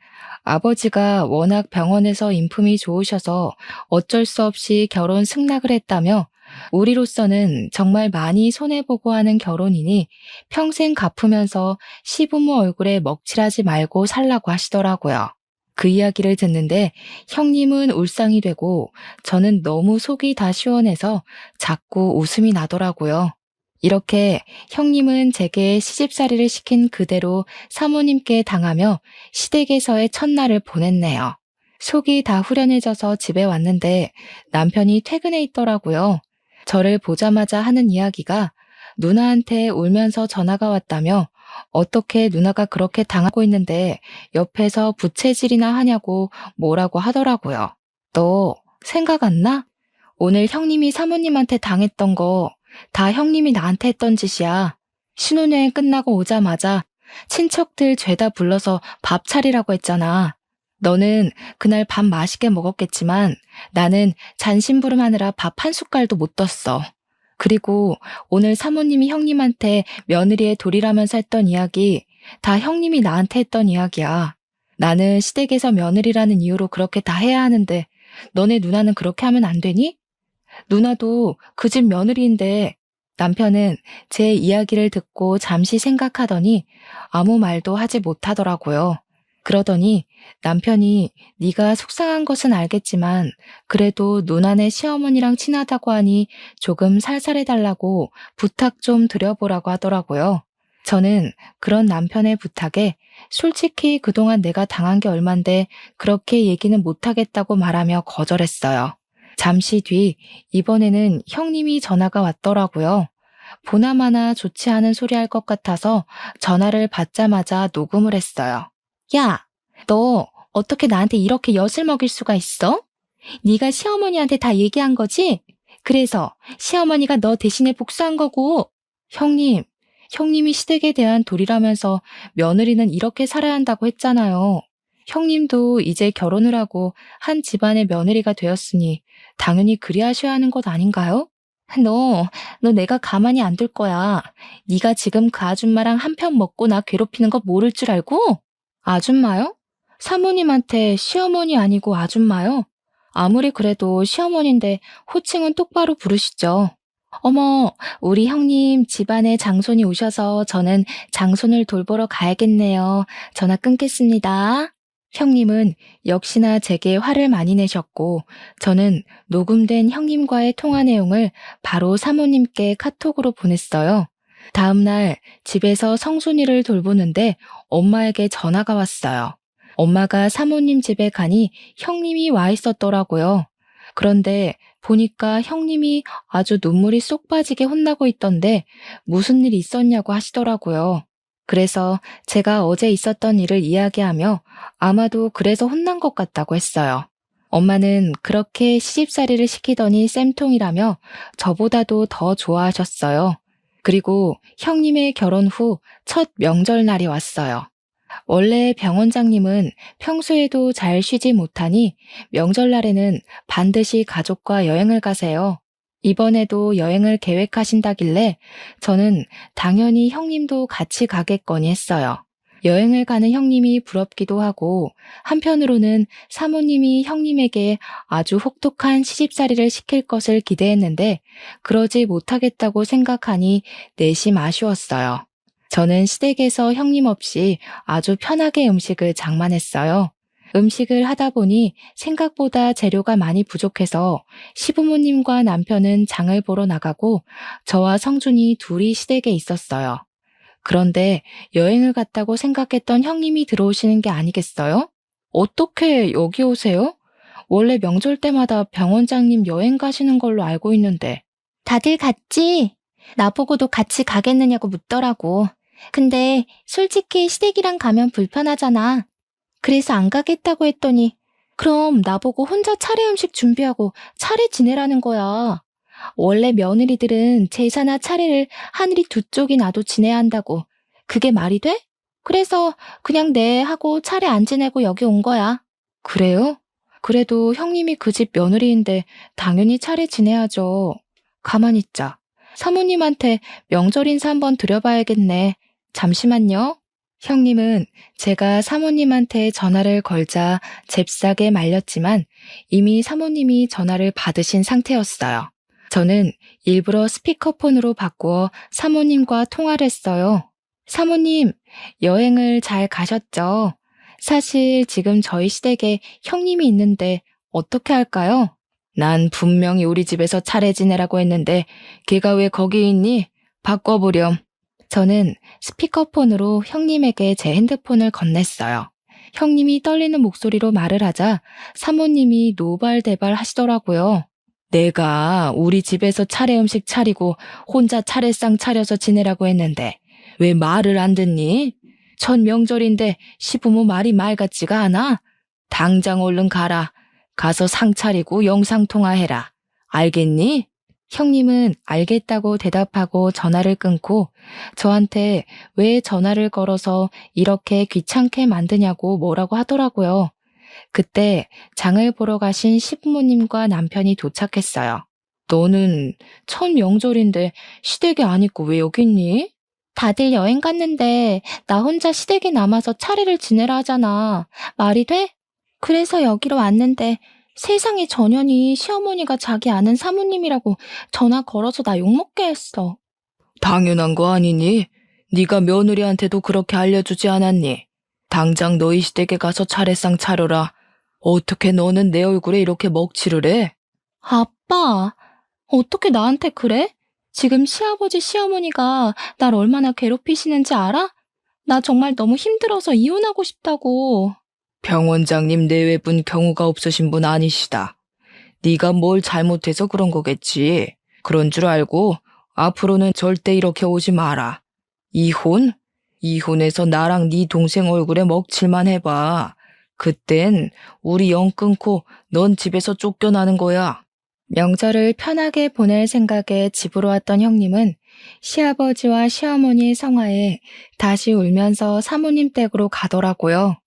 아버지가 워낙 병원에서 인품이 좋으셔서 어쩔 수 없이 결혼 승낙을 했다며 우리로서는 정말 많이 손해보고 하는 결혼이니 평생 갚으면서 시부모 얼굴에 먹칠하지 말고 살라고 하시더라고요. 그 이야기를 듣는데 형님은 울상이 되고 저는 너무 속이 다 시원해서 자꾸 웃음이 나더라고요. 이렇게 형님은 제게 시집살이를 시킨 그대로 사모님께 당하며 시댁에서의 첫날을 보냈네요. 속이 다 후련해져서 집에 왔는데 남편이 퇴근해 있더라고요. 저를 보자마자 하는 이야기가 누나한테 울면서 전화가 왔다며 어떻게 누나가 그렇게 당하고 있는데 옆에서 부채질이나 하냐고 뭐라고 하더라고요. 너 생각 안 나? 오늘 형님이 사모님한테 당했던 거 다 형님이 나한테 했던 짓이야. 신혼여행 끝나고 오자마자 친척들 죄다 불러서 밥 차리라고 했잖아. 너는 그날 밥 맛있게 먹었겠지만 나는 잔심부름하느라 밥 한 숟갈도 못 떴어. 그리고 오늘 사모님이 형님한테 며느리의 돌이라면서 했던 이야기 다 형님이 나한테 했던 이야기야. 나는 시댁에서 며느리라는 이유로 그렇게 다 해야 하는데 너네 누나는 그렇게 하면 안 되니? 누나도 그 집 며느리인데. 남편은 제 이야기를 듣고 잠시 생각하더니 아무 말도 하지 못하더라고요. 그러더니 남편이 네가 속상한 것은 알겠지만 그래도 누나네 시어머니랑 친하다고 하니 조금 살살해달라고 부탁 좀 드려보라고 하더라고요. 저는 그런 남편의 부탁에 솔직히 그동안 내가 당한 게 얼만데 그렇게 얘기는 못하겠다고 말하며 거절했어요. 잠시 뒤 이번에는 형님이 전화가 왔더라고요. 보나마나 좋지 않은 소리 할 것 같아서 전화를 받자마자 녹음을 했어요. 야, 너 어떻게 나한테 이렇게 엿을 먹일 수가 있어? 네가 시어머니한테 다 얘기한 거지? 그래서 시어머니가 너 대신에 복수한 거고. 형님이 시댁에 대한 도리라면서 며느리는 이렇게 살아야 한다고 했잖아요. 형님도 이제 결혼을 하고 한 집안의 며느리가 되었으니 당연히 그리하셔야 하는 것 아닌가요? 너 내가 가만히 안 둘 거야. 네가 지금 그 아줌마랑 한편 먹고 나 괴롭히는 거 모를 줄 알고? 아줌마요? 사모님한테 시어머니 아니고 아줌마요? 아무리 그래도 시어머니인데 호칭은 똑바로 부르시죠. 어머, 우리 형님 집안에 장손이 오셔서 저는 장손을 돌보러 가야겠네요. 전화 끊겠습니다. 형님은 역시나 제게 화를 많이 내셨고 저는 녹음된 형님과의 통화 내용을 바로 사모님께 카톡으로 보냈어요. 다음 날 집에서 성순이를 돌보는데 엄마에게 전화가 왔어요. 엄마가 사모님 집에 가니 형님이 와 있었더라고요. 그런데 보니까 형님이 아주 눈물이 쏙 빠지게 혼나고 있던데 무슨 일 있었냐고 하시더라고요. 그래서 제가 어제 있었던 일을 이야기하며 아마도 그래서 혼난 것 같다고 했어요. 엄마는 그렇게 시집살이를 시키더니 쌤통이라며 저보다도 더 좋아하셨어요. 그리고 형님의 결혼 후 첫 명절날이 왔어요. 원래 병원장님은 평소에도 잘 쉬지 못하니 명절날에는 반드시 가족과 여행을 가세요. 이번에도 여행을 계획하신다길래 저는 당연히 형님도 같이 가겠거니 했어요. 여행을 가는 형님이 부럽기도 하고 한편으로는 사모님이 형님에게 아주 혹독한 시집살이를 시킬 것을 기대했는데 그러지 못하겠다고 생각하니 내심 아쉬웠어요. 저는 시댁에서 형님 없이 아주 편하게 음식을 장만했어요. 음식을 하다 보니 생각보다 재료가 많이 부족해서 시부모님과 남편은 장을 보러 나가고 저와 성준이 둘이 시댁에 있었어요. 그런데 여행을 갔다고 생각했던 형님이 들어오시는 게 아니겠어요? 어떻게 여기 오세요? 원래 명절 때마다 병원장님 여행 가시는 걸로 알고 있는데. 다들 갔지? 나보고도 같이 가겠느냐고 묻더라고. 근데 솔직히 시댁이랑 가면 불편하잖아. 그래서 안 가겠다고 했더니 그럼 나보고 혼자 차례 음식 준비하고 차례 지내라는 거야. 원래 며느리들은 제사나 차례를 하늘이 두 쪽이 나도 지내야 한다고. 그게 말이 돼? 그래서 그냥 네 하고 차례 안 지내고 여기 온 거야. 그래요? 그래도 형님이 그 집 며느리인데 당연히 차례 지내야죠. 가만히 있자. 사모님한테 명절 인사 한번 드려봐야겠네. 잠시만요. 형님은 제가 사모님한테 전화를 걸자 잽싸게 말렸지만 이미 사모님이 전화를 받으신 상태였어요. 저는 일부러 스피커폰으로 바꾸어 사모님과 통화를 했어요. 사모님, 여행을 잘 가셨죠? 사실 지금 저희 시댁에 형님이 있는데 어떻게 할까요? 난 분명히 우리 집에서 차례 지내라고 했는데 걔가 왜 거기 있니? 바꿔보렴. 저는 스피커폰으로 형님에게 제 핸드폰을 건넸어요. 형님이 떨리는 목소리로 말을 하자 사모님이 노발대발 하시더라고요. 내가 우리 집에서 차례 음식 차리고 혼자 차례상 차려서 지내라고 했는데 왜 말을 안 듣니? 첫 명절인데 시부모 말이 말 같지가 않아? 당장 얼른 가라. 가서 상 차리고 영상통화해라. 알겠니? 형님은 알겠다고 대답하고 전화를 끊고 저한테 왜 전화를 걸어서 이렇게 귀찮게 만드냐고 뭐라고 하더라고요. 그때 장을 보러 가신 시부모님과 남편이 도착했어요. 너는 첫 명절인데 시댁에 안 있고 왜 여기 있니? 다들 여행 갔는데 나 혼자 시댁에 남아서 차례를 지내라 하잖아. 말이 돼? 그래서 여기로 왔는데 세상에 전현이 시어머니가 자기 아는 사모님이라고 전화 걸어서 나 욕먹게 했어. 당연한 거 아니니? 네가 며느리한테도 그렇게 알려주지 않았니? 당장 너희 시댁에 가서 차례상 차려라. 어떻게 너는 내 얼굴에 이렇게 먹칠을 해? 아빠, 어떻게 나한테 그래? 지금 시아버지, 시어머니가 날 얼마나 괴롭히시는지 알아? 나 정말 너무 힘들어서 이혼하고 싶다고. 병원장님 내외분 경우가 없으신 분 아니시다. 네가 뭘 잘못해서 그런 거겠지. 그런 줄 알고 앞으로는 절대 이렇게 오지 마라. 이혼? 이혼해서 나랑 네 동생 얼굴에 먹칠만 해봐. 그땐 우리 영 끊고 넌 집에서 쫓겨나는 거야. 명절을 편하게 보낼 생각에 집으로 왔던 형님은 시아버지와 시어머니의 성화에 다시 울면서 사모님 댁으로 가더라고요.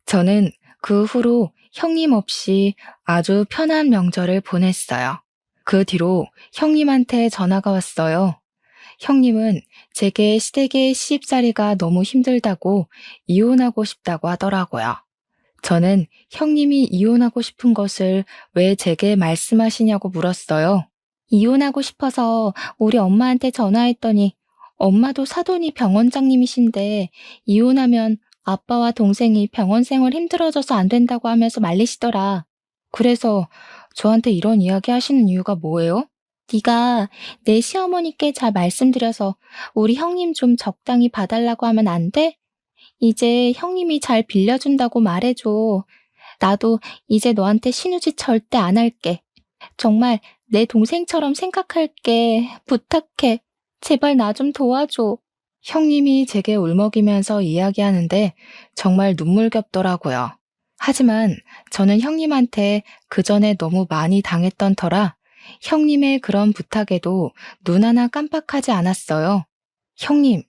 저는 그 후로 형님 없이 아주 편한 명절을 보냈어요. 그 뒤로 형님한테 전화가 왔어요. 형님은 제게 시댁의 시집살이가 너무 힘들다고 이혼하고 싶다고 하더라고요. 저는 형님이 이혼하고 싶은 것을 왜 제게 말씀하시냐고 물었어요. 이혼하고 싶어서 우리 엄마한테 전화했더니 엄마도 사돈이 병원장님이신데 이혼하면 아빠와 동생이 병원 생활 힘들어져서 안 된다고 하면서 말리시더라. 그래서 저한테 이런 이야기 하시는 이유가 뭐예요? 네가 내 시어머니께 잘 말씀드려서 우리 형님 좀 적당히 봐달라고 하면 안 돼? 이제 형님이 잘 빌려준다고 말해줘. 나도 이제 너한테 신우짓 절대 안 할게. 정말 내 동생처럼 생각할게. 부탁해. 제발 나 좀 도와줘. 형님이 제게 울먹이면서 이야기하는데 정말 눈물겹더라고요. 하지만 저는 형님한테 그 전에 너무 많이 당했던 터라 형님의 그런 부탁에도 눈 하나 깜빡하지 않았어요. 형님,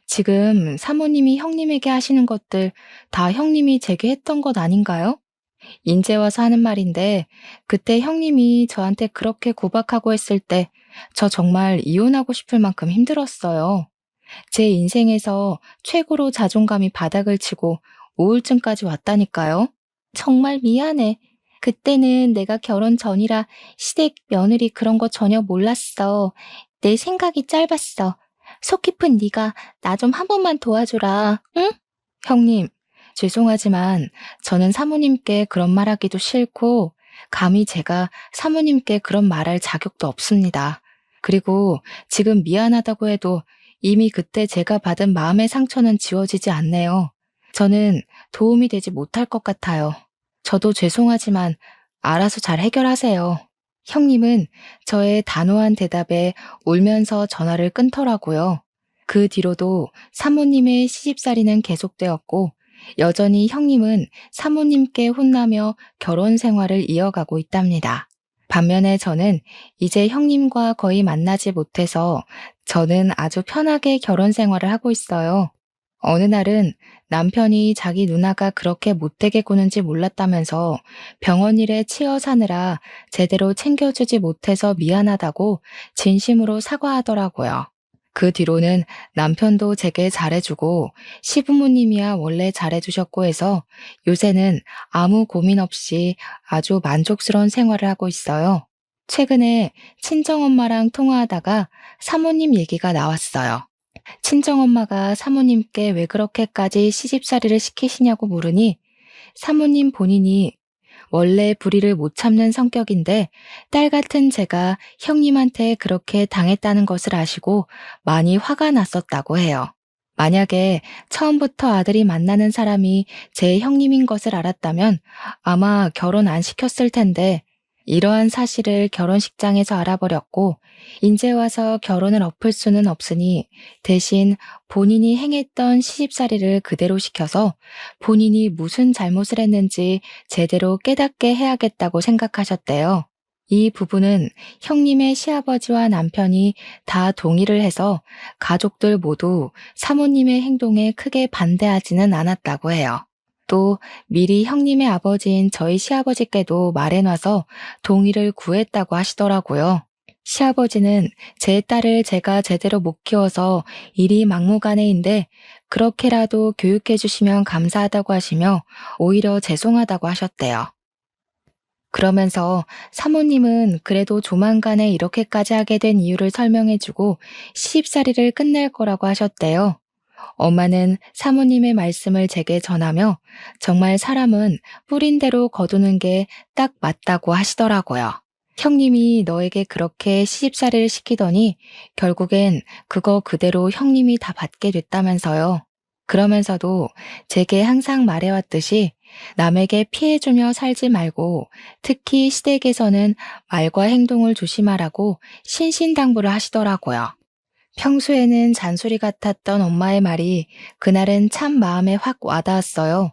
지금 사모님이 형님에게 하시는 것들 다 형님이 제게 했던 것 아닌가요? 인제 와서 하는 말인데 그때 형님이 저한테 그렇게 구박하고 했을 때 저 정말 이혼하고 싶을 만큼 힘들었어요. 제 인생에서 최고로 자존감이 바닥을 치고 우울증까지 왔다니까요. 정말 미안해. 그때는 내가 결혼 전이라 시댁 며느리 그런 거 전혀 몰랐어. 내 생각이 짧았어. 속 깊은 네가 나 좀 한 번만 도와줘라. 응? 형님, 죄송하지만 저는 사모님께 그런 말하기도 싫고 감히 제가 사모님께 그런 말할 자격도 없습니다. 그리고 지금 미안하다고 해도 이미 그때 제가 받은 마음의 상처는 지워지지 않네요. 저는 도움이 되지 못할 것 같아요. 저도 죄송하지만 알아서 잘 해결하세요. 형님은 저의 단호한 대답에 울면서 전화를 끊더라고요. 그 뒤로도 사모님의 시집살이는 계속되었고 여전히 형님은 사모님께 혼나며 결혼 생활을 이어가고 있답니다. 반면에 저는 이제 형님과 거의 만나지 못해서 저는 아주 편하게 결혼 생활을 하고 있어요. 어느 날은 남편이 자기 누나가 그렇게 못되게 구는지 몰랐다면서 병원 일에 치여 사느라 제대로 챙겨주지 못해서 미안하다고 진심으로 사과하더라고요. 그 뒤로는 남편도 제게 잘해주고 시부모님이야 원래 잘해주셨고 해서 요새는 아무 고민 없이 아주 만족스러운 생활을 하고 있어요. 최근에 친정엄마랑 통화하다가 사모님 얘기가 나왔어요. 친정엄마가 사모님께 왜 그렇게까지 시집살이를 시키시냐고 물으니 사모님 본인이 원래 불의를 못 참는 성격인데 딸 같은 제가 형님한테 그렇게 당했다는 것을 아시고 많이 화가 났었다고 해요. 만약에 처음부터 아들이 만나는 사람이 제 형님인 것을 알았다면 아마 결혼 안 시켰을 텐데 이러한 사실을 결혼식장에서 알아버렸고, 인제 와서 결혼을 엎을 수는 없으니 대신 본인이 행했던 시집살이를 그대로 시켜서 본인이 무슨 잘못을 했는지 제대로 깨닫게 해야겠다고 생각하셨대요. 이 부분은 형님의 시아버지와 남편이 다 동의를 해서 가족들 모두 사모님의 행동에 크게 반대하지는 않았다고 해요. 또 미리 형님의 아버지인 저희 시아버지께도 말해놔서 동의를 구했다고 하시더라고요. 시아버지는 제 딸을 제가 제대로 못 키워서 일이 막무가내인데 그렇게라도 교육해 주시면 감사하다고 하시며 오히려 죄송하다고 하셨대요. 그러면서 사모님은 그래도 조만간에 이렇게까지 하게 된 이유를 설명해주고 시집살이를 끝낼 거라고 하셨대요. 엄마는 사모님의 말씀을 제게 전하며 정말 사람은 뿌린 대로 거두는 게 딱 맞다고 하시더라고요. 형님이 너에게 그렇게 시집살이를 시키더니 결국엔 그거 그대로 형님이 다 받게 됐다면서요. 그러면서도 제게 항상 말해왔듯이 남에게 피해주며 살지 말고 특히 시댁에서는 말과 행동을 조심하라고 신신당부를 하시더라고요. 평소에는 잔소리 같았던 엄마의 말이 그날은 참 마음에 확 와닿았어요.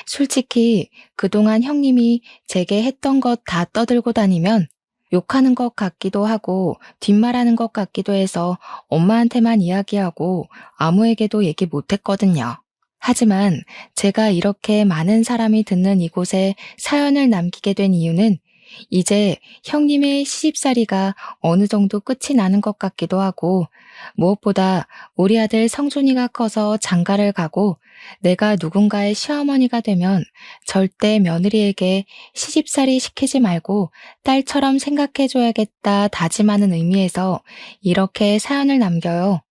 솔직히 그동안 형님이 제게 했던 것 다 떠들고 다니면 욕하는 것 같기도 하고 뒷말하는 것 같기도 해서 엄마한테만 이야기하고 아무에게도 얘기 못했거든요. 하지만 제가 이렇게 많은 사람이 듣는 이곳에 사연을 남기게 된 이유는 이제 형님의 시집살이가 어느 정도 끝이 나는 것 같기도 하고 무엇보다 우리 아들 성준이가 커서 장가를 가고 내가 누군가의 시어머니가 되면 절대 며느리에게 시집살이 시키지 말고 딸처럼 생각해줘야겠다 다짐하는 의미에서 이렇게 사연을 남겨요.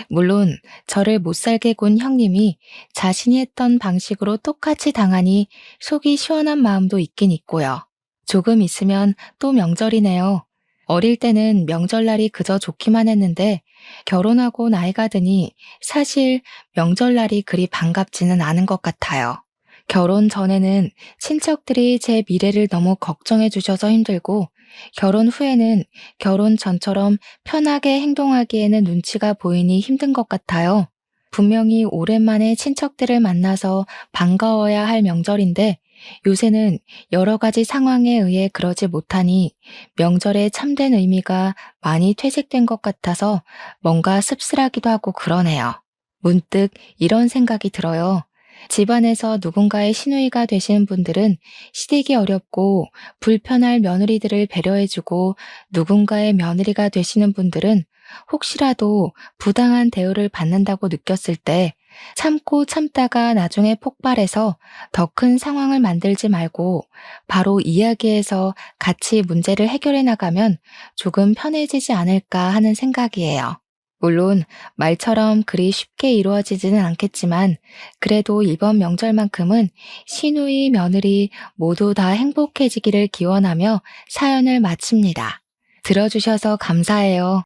물론 저를 못살게 군 형님이 자신이 했던 방식으로 똑같이 당하니 속이 시원한 마음도 있긴 있고요. 조금 있으면 또 명절이네요. 어릴 때는 명절날이 그저 좋기만 했는데 결혼하고 나이가 드니 사실 명절날이 그리 반갑지는 않은 것 같아요. 결혼 전에는 친척들이 제 미래를 너무 걱정해 주셔서 힘들고 결혼 후에는 결혼 전처럼 편하게 행동하기에는 눈치가 보이니 힘든 것 같아요. 분명히 오랜만에 친척들을 만나서 반가워야 할 명절인데 요새는 여러 가지 상황에 의해 그러지 못하니 명절의 참된 의미가 많이 퇴색된 것 같아서 뭔가 씁쓸하기도 하고 그러네요. 문득 이런 생각이 들어요. 집안에서 누군가의 시누이가 되시는 분들은 시댁이 어렵고 불편할 며느리들을 배려해주고 누군가의 며느리가 되시는 분들은 혹시라도 부당한 대우를 받는다고 느꼈을 때 참고 참다가 나중에 폭발해서 더 큰 상황을 만들지 말고 바로 이야기해서 같이 문제를 해결해 나가면 조금 편해지지 않을까 하는 생각이에요. 물론 말처럼 그리 쉽게 이루어지지는 않겠지만 그래도 이번 명절만큼은 시누이, 며느리 모두 다 행복해지기를 기원하며 사연을 마칩니다. 들어주셔서 감사해요.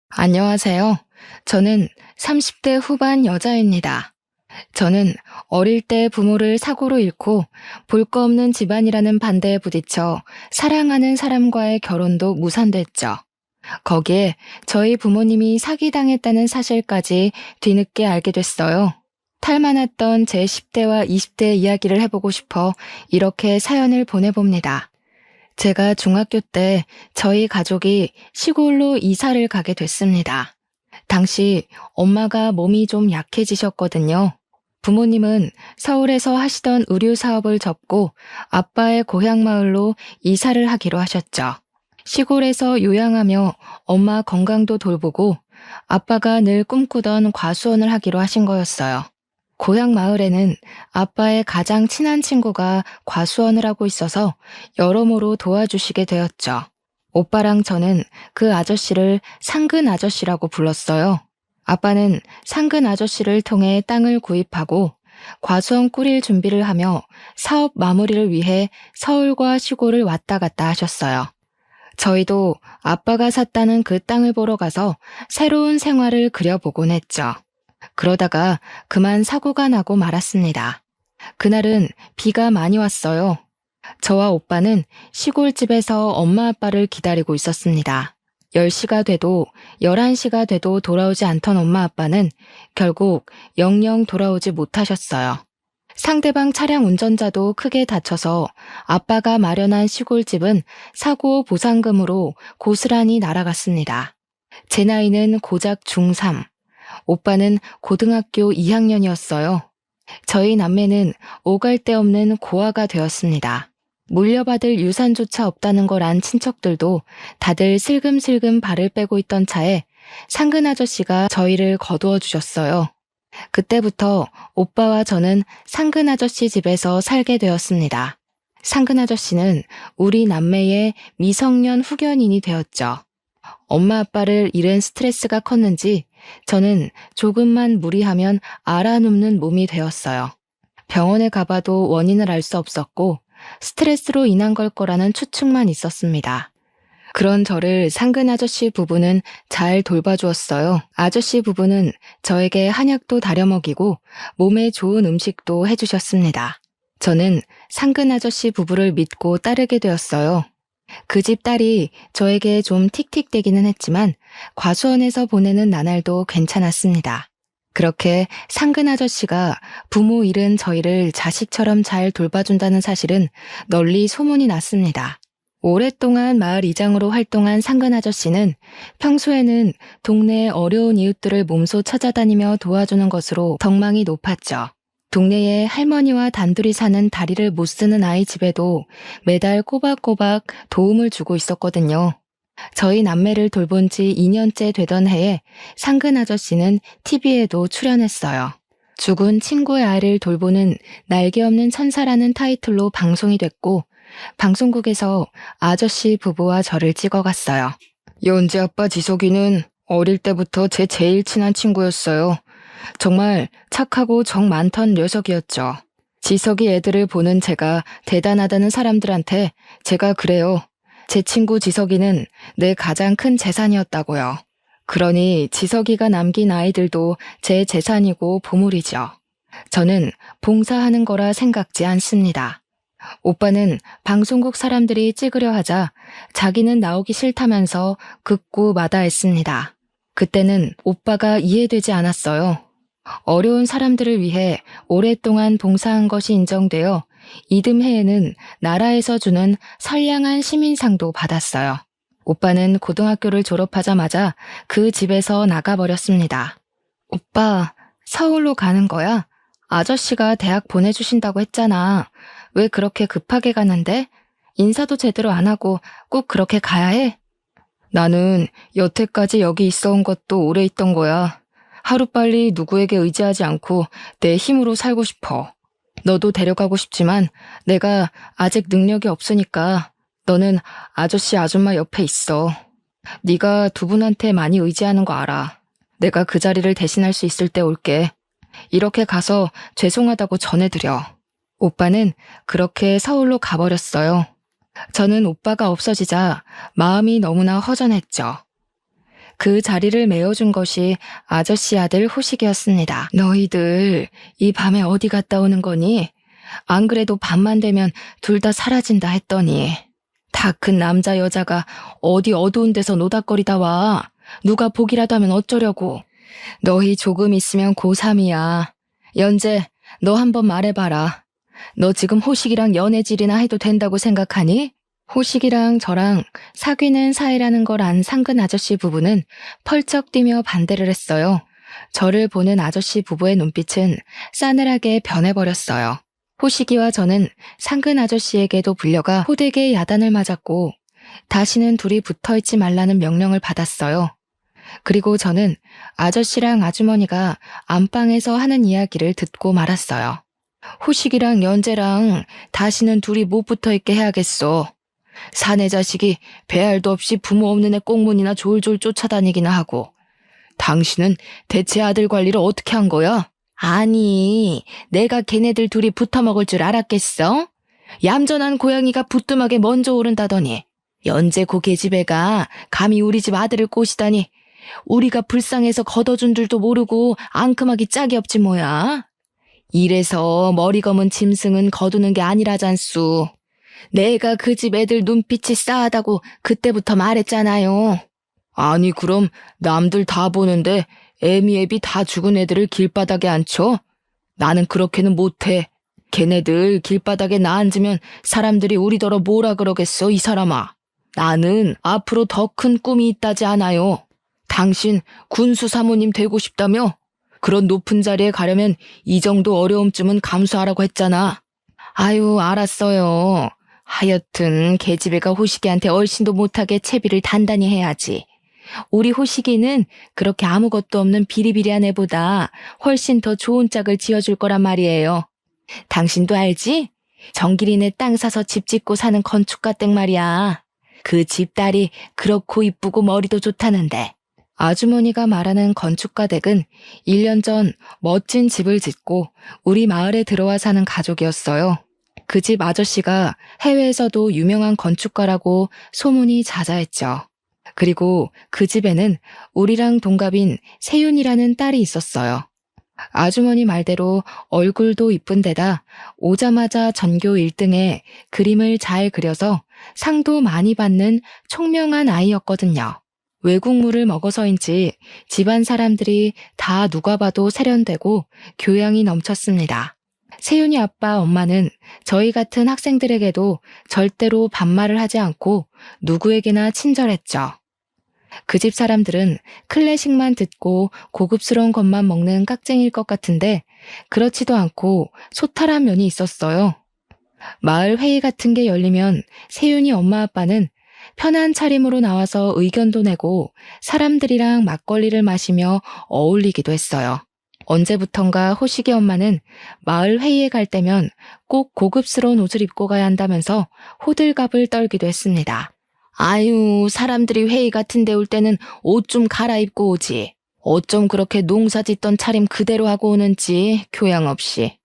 안녕하세요. 저는 30대 후반 여자입니다. 저는 어릴 때 부모를 사고로 잃고 볼 거 없는 집안이라는 반대에 부딪혀 사랑하는 사람과의 결혼도 무산됐죠. 거기에 저희 부모님이 사기당했다는 사실까지 뒤늦게 알게 됐어요. 탈만했던 제 10대와 20대 이야기를 해보고 싶어 이렇게 사연을 보내봅니다. 제가 중학교 때 저희 가족이 시골로 이사를 가게 됐습니다. 당시 엄마가 몸이 좀 약해지셨거든요. 부모님은 서울에서 하시던 의류 사업을 접고 아빠의 고향 마을로 이사를 하기로 하셨죠. 시골에서 요양하며 엄마 건강도 돌보고 아빠가 늘 꿈꾸던 과수원을 하기로 하신 거였어요. 고향 마을에는 아빠의 가장 친한 친구가 과수원을 하고 있어서 여러모로 도와주시게 되었죠. 오빠랑 저는 그 아저씨를 상근 아저씨라고 불렀어요. 아빠는 상근 아저씨를 통해 땅을 구입하고 과수원 꾸릴 준비를 하며 사업 마무리를 위해 서울과 시골을 왔다 갔다 하셨어요. 저희도 아빠가 샀다는 그 땅을 보러 가서 새로운 생활을 그려보곤 했죠. 그러다가 그만 사고가 나고 말았습니다. 그날은 비가 많이 왔어요. 저와 오빠는 시골집에서 엄마 아빠를 기다리고 있었습니다. 10시가 돼도 11시가 돼도 돌아오지 않던 엄마 아빠는 결국 영영 돌아오지 못하셨어요. 상대방 차량 운전자도 크게 다쳐서 아빠가 마련한 시골집은 사고 보상금으로 고스란히 날아갔습니다. 제 나이는 고작 중3, 오빠는 고등학교 2학년이었어요. 저희 남매는 오갈 데 없는 고아가 되었습니다. 물려받을 유산조차 없다는 걸 안 친척들도 다들 슬금슬금 발을 빼고 있던 차에 상근 아저씨가 저희를 거두어 주셨어요. 그때부터 오빠와 저는 상근 아저씨 집에서 살게 되었습니다. 상근 아저씨는 우리 남매의 미성년 후견인이 되었죠. 엄마 아빠를 잃은 스트레스가 컸는지 저는 조금만 무리하면 알아눕는 몸이 되었어요. 병원에 가봐도 원인을 알 수 없었고 스트레스로 인한 걸 거라는 추측만 있었습니다. 그런 저를 상근 아저씨 부부는 잘 돌봐주었어요. 아저씨 부부는 저에게 한약도 다려 먹이고 몸에 좋은 음식도 해주셨습니다. 저는 상근 아저씨 부부를 믿고 따르게 되었어요. 그 집 딸이 저에게 좀 틱틱대기는 했지만 과수원에서 보내는 나날도 괜찮았습니다. 그렇게 상근 아저씨가 부모 잃은 저희를 자식처럼 잘 돌봐준다는 사실은 널리 소문이 났습니다. 오랫동안 마을 이장으로 활동한 상근 아저씨는 평소에는 동네의 어려운 이웃들을 몸소 찾아다니며 도와주는 것으로 덕망이 높았죠. 동네에 할머니와 단둘이 사는 다리를 못 쓰는 아이 집에도 매달 꼬박꼬박 도움을 주고 있었거든요. 저희 남매를 돌본 지 2년째 되던 해에 상근 아저씨는 TV에도 출연했어요. 죽은 친구의 아이를 돌보는 날개 없는 천사라는 타이틀로 방송이 됐고 방송국에서 아저씨 부부와 저를 찍어갔어요. 연재 아빠 지석이는 어릴 때부터 제 제일 친한 친구였어요. 정말 착하고 정 많던 녀석이었죠. 지석이 애들을 보는 제가 대단하다는 사람들한테 제가 그래요. 제 친구 지석이는 내 가장 큰 재산이었다고요. 그러니 지석이가 남긴 아이들도 제 재산이고 보물이죠. 저는 봉사하는 거라 생각지 않습니다. 오빠는 방송국 사람들이 찍으려 하자 자기는 나오기 싫다면서 극구 마다했습니다. 그때는 오빠가 이해되지 않았어요. 어려운 사람들을 위해 오랫동안 봉사한 것이 인정되어 이듬해에는 나라에서 주는 선량한 시민상도 받았어요. 오빠는 고등학교를 졸업하자마자 그 집에서 나가버렸습니다. 오빠, 서울로 가는 거야? 아저씨가 대학 보내주신다고 했잖아. 왜 그렇게 급하게 가는데? 인사도 제대로 안 하고 꼭 그렇게 가야 해? 나는 여태까지 여기 있어 온 것도 오래 있던 거야. 하루빨리 누구에게 의지하지 않고 내 힘으로 살고 싶어. 너도 데려가고 싶지만 내가 아직 능력이 없으니까 너는 아저씨 아줌마 옆에 있어. 네가 두 분한테 많이 의지하는 거 알아. 내가 그 자리를 대신할 수 있을 때 올게. 이렇게 가서 죄송하다고 전해드려. 오빠는 그렇게 서울로 가버렸어요. 저는 오빠가 없어지자 마음이 너무나 허전했죠. 그 자리를 메워준 것이 아저씨 아들 호식이었습니다. 너희들 이 밤에 어디 갔다 오는 거니? 안 그래도 밤만 되면 둘 다 사라진다 했더니 다 큰 남자 여자가 어디 어두운 데서 노닥거리다 와. 누가 보기라도 하면 어쩌려고. 너희 조금 있으면 고3이야. 연재, 너 한번 말해봐라. 너 지금 호식이랑 연애질이나 해도 된다고 생각하니? 호식이랑 저랑 사귀는 사이라는 걸 안 상근 아저씨 부부는 펄쩍 뛰며 반대를 했어요. 저를 보는 아저씨 부부의 눈빛은 싸늘하게 변해버렸어요. 호식이와 저는 상근 아저씨에게도 불려가 호되게 야단을 맞았고 다시는 둘이 붙어있지 말라는 명령을 받았어요. 그리고 저는 아저씨랑 아주머니가 안방에서 하는 이야기를 듣고 말았어요. 호식이랑 연재랑 다시는 둘이 못 붙어있게 해야겠어. 사내 자식이 배알도 없이 부모 없는 애 꽁문이나 졸졸 쫓아다니기나 하고. 당신은 대체 아들 관리를 어떻게 한 거야? 아니, 내가 걔네들 둘이 붙어먹을 줄 알았겠어? 얌전한 고양이가 부뚜막에 먼저 오른다더니 연재 고계집애가 감히 우리 집 아들을 꼬시다니 우리가 불쌍해서 걷어준 줄도 모르고 앙큼하기 짝이 없지 뭐야. 이래서 머리 검은 짐승은 거두는 게 아니라잖수. 내가 그 집 애들 눈빛이 싸하다고 그때부터 말했잖아요. 아니 그럼 남들 다 보는데 애미애비 다 죽은 애들을 길바닥에 앉혀? 나는 그렇게는 못해. 걔네들 길바닥에 나 앉으면 사람들이 우리더러 뭐라 그러겠어 이 사람아. 나는 앞으로 더 큰 꿈이 있다지 않아요. 당신 군수 사모님 되고 싶다며? 그런 높은 자리에 가려면 이 정도 어려움쯤은 감수하라고 했잖아. 아유 알았어요. 하여튼 계집애가 호식이한테 얼씬도 못하게 채비를 단단히 해야지. 우리 호식이는 그렇게 아무것도 없는 비리비리한 애보다 훨씬 더 좋은 짝을 지어줄 거란 말이에요. 당신도 알지? 정기린에 땅 사서 집 짓고 사는 건축가 댁 말이야. 그 집 딸이 그렇고 이쁘고 머리도 좋다는데. 아주머니가 말하는 건축가 댁은 1년 전 멋진 집을 짓고 우리 마을에 들어와 사는 가족이었어요. 그 집 아저씨가 해외에서도 유명한 건축가라고 소문이 자자했죠. 그리고 그 집에는 우리랑 동갑인 세윤이라는 딸이 있었어요. 아주머니 말대로 얼굴도 이쁜 데다 오자마자 전교 1등에 그림을 잘 그려서 상도 많이 받는 총명한 아이였거든요. 외국물을 먹어서인지 집안 사람들이 다 누가 봐도 세련되고 교양이 넘쳤습니다. 세윤이 아빠 엄마는 저희 같은 학생들에게도 절대로 반말을 하지 않고 누구에게나 친절했죠. 그 집 사람들은 클래식만 듣고 고급스러운 것만 먹는 깍쟁이일 것 같은데 그렇지도 않고 소탈한 면이 있었어요. 마을 회의 같은 게 열리면 세윤이 엄마 아빠는 편한 차림으로 나와서 의견도 내고 사람들이랑 막걸리를 마시며 어울리기도 했어요. 언제부턴가 호식이 엄마는 마을 회의에 갈 때면 꼭 고급스러운 옷을 입고 가야 한다면서 호들갑을 떨기도 했습니다. 아유, 사람들이 회의 같은 데 올 때는 옷 좀 갈아입고 오지. 어쩜 그렇게 농사 짓던 차림 그대로 하고 오는지 교양 없이.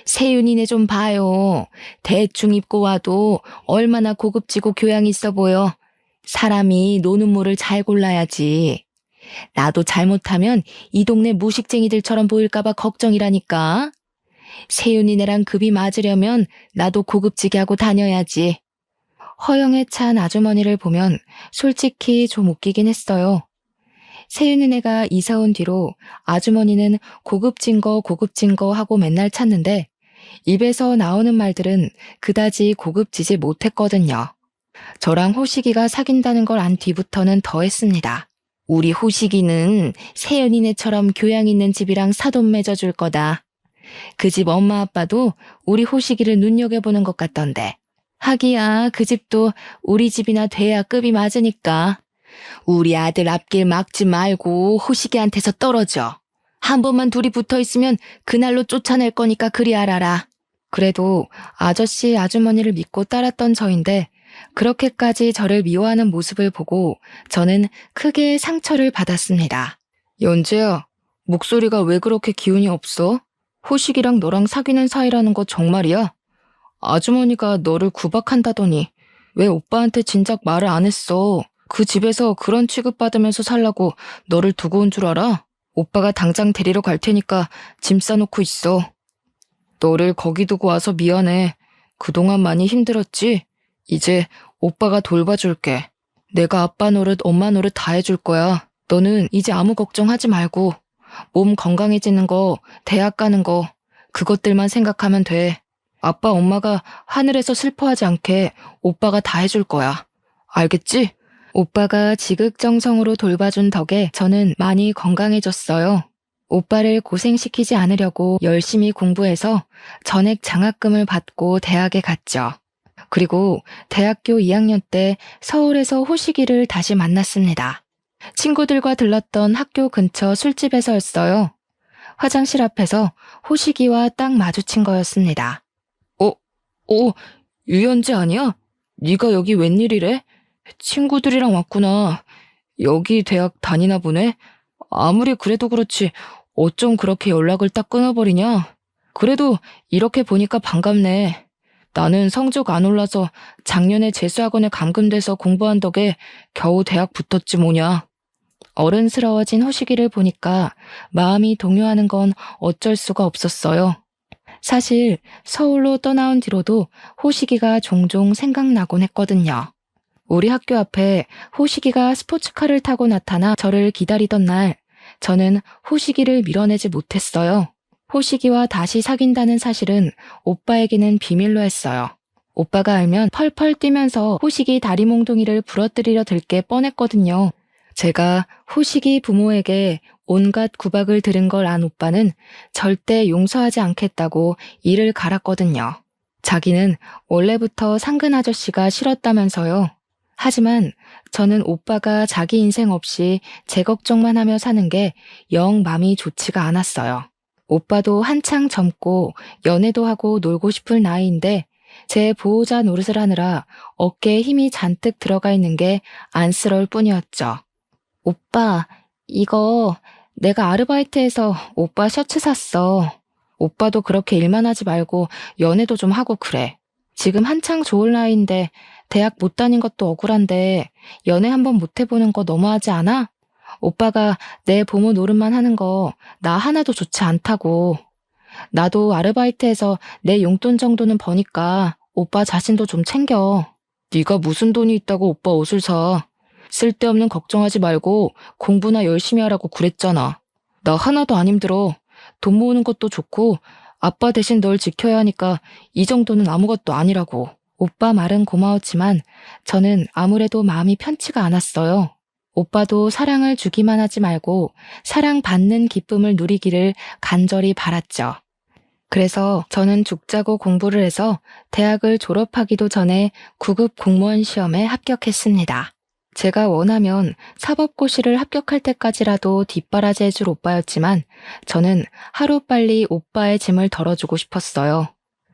세윤이네 좀 봐요. 대충 입고 와도 얼마나 고급지고 교양 있어 보여. 사람이 노는 물을 잘 골라야지. 나도 잘못하면 이 동네 무식쟁이들처럼 보일까봐 걱정이라니까. 세윤이네랑 급이 맞으려면 나도 고급지게 하고 다녀야지. 허영에 찬 아주머니를 보면 솔직히 좀 웃기긴 했어요. 세윤이네가 이사 온 뒤로 아주머니는 고급진 거 하고 맨날 찾는데 입에서 나오는 말들은 그다지 고급지지 못했거든요. 저랑 호식이가 사귄다는 걸 안 뒤부터는 더 했습니다. 우리 호식이는 세윤이네처럼 교양 있는 집이랑 사돈 맺어줄 거다. 그 집 엄마 아빠도 우리 호식이를 눈여겨보는 것 같던데. 하기야 그 집도 우리 집이나 돼야 급이 맞으니까. 우리 아들 앞길 막지 말고 호식이한테서 떨어져. 한 번만 둘이 붙어있으면 그날로 쫓아낼 거니까 그리 알아라. 그래도 아저씨 아주머니를 믿고 따랐던 저인데 그렇게까지 저를 미워하는 모습을 보고 저는 크게 상처를 받았습니다. 연재야, 목소리가 왜 그렇게 기운이 없어? 호식이랑 너랑 사귀는 사이라는 거 정말이야? 아주머니가 너를 구박한다더니 왜 오빠한테 진작 말을 안 했어? 그 집에서 그런 취급받으면서 살라고 너를 두고 온 줄 알아? 오빠가 당장 데리러 갈 테니까 짐 싸놓고 있어. 너를 거기 두고 와서 미안해. 그동안 많이 힘들었지? 이제 오빠가 돌봐줄게. 내가 아빠 노릇 엄마 노릇 다 해줄 거야. 너는 이제 아무 걱정하지 말고 몸 건강해지는 거, 대학 가는 거 그것들만 생각하면 돼. 아빠 엄마가 하늘에서 슬퍼하지 않게 오빠가 다 해줄 거야. 알겠지? 오빠가 지극정성으로 돌봐준 덕에 저는 많이 건강해졌어요. 오빠를 고생시키지 않으려고 열심히 공부해서 전액 장학금을 받고 대학에 갔죠. 그리고 대학교 2학년 때 서울에서 호식이를 다시 만났습니다. 친구들과 들렀던 학교 근처 술집에서였어요. 화장실 앞에서 호식이와 딱 마주친 거였습니다. 유연재 아니야? 네가 여기 웬일이래? 친구들이랑 왔구나. 여기 대학 다니나 보네? 아무리 그래도 그렇지 어쩜 그렇게 연락을 딱 끊어버리냐? 그래도 이렇게 보니까 반갑네. 나는 성적 안 올라서 작년에 재수학원에 감금돼서 공부한 덕에 겨우 대학 붙었지 뭐냐. 어른스러워진 호식이를 보니까 마음이 동요하는 건 어쩔 수가 없었어요. 사실 서울로 떠나온 뒤로도 호식이가 종종 생각나곤 했거든요. 우리 학교 앞에 호식이가 스포츠카를 타고 나타나 저를 기다리던 날, 저는 호식이를 밀어내지 못했어요. 호식이와 다시 사귄다는 사실은 오빠에게는 비밀로 했어요. 오빠가 알면 펄펄 뛰면서 호식이 다리 몽둥이를 부러뜨리려 들 게 뻔했거든요. 제가 호식이 부모에게 온갖 구박을 들은 걸 안 오빠는 절대 용서하지 않겠다고 이를 갈았거든요. 자기는 원래부터 상근 아저씨가 싫었다면서요. 하지만 저는 오빠가 자기 인생 없이 제 걱정만 하며 사는 게 영 맘이 좋지가 않았어요. 오빠도 한창 젊고 연애도 하고 놀고 싶을 나이인데 제 보호자 노릇을 하느라 어깨에 힘이 잔뜩 들어가 있는 게 안쓰러울 뿐이었죠. 오빠, 이거 내가 아르바이트해서 오빠 셔츠 샀어. 오빠도 그렇게 일만 하지 말고 연애도 좀 하고 그래. 지금 한창 좋을 나이인데 대학 못 다닌 것도 억울한데 연애 한번 못 해보는 거 너무하지 않아? 오빠가 내 보모 노릇만 하는 거 나 하나도 좋지 않다고. 나도 아르바이트해서 내 용돈 정도는 버니까 오빠 자신도 좀 챙겨. 네가 무슨 돈이 있다고 오빠 옷을 사. 쓸데없는 걱정하지 말고 공부나 열심히 하라고 그랬잖아. 나 하나도 안 힘들어. 돈 모으는 것도 좋고 아빠 대신 널 지켜야 하니까 이 정도는 아무것도 아니라고. 오빠 말은 고마웠지만 저는 아무래도 마음이 편치가 않았어요. 오빠도 사랑을 주기만 하지 말고 사랑받는 기쁨을 누리기를 간절히 바랐죠. 그래서 저는 죽자고 공부를 해서 대학을 졸업하기도 전에 9급 공무원 시험에 합격했습니다. 제가 원하면 사법고시를 합격할 때까지라도 뒷바라지 해줄 오빠였지만 저는 하루빨리 오빠의 짐을 덜어주고 싶었어요.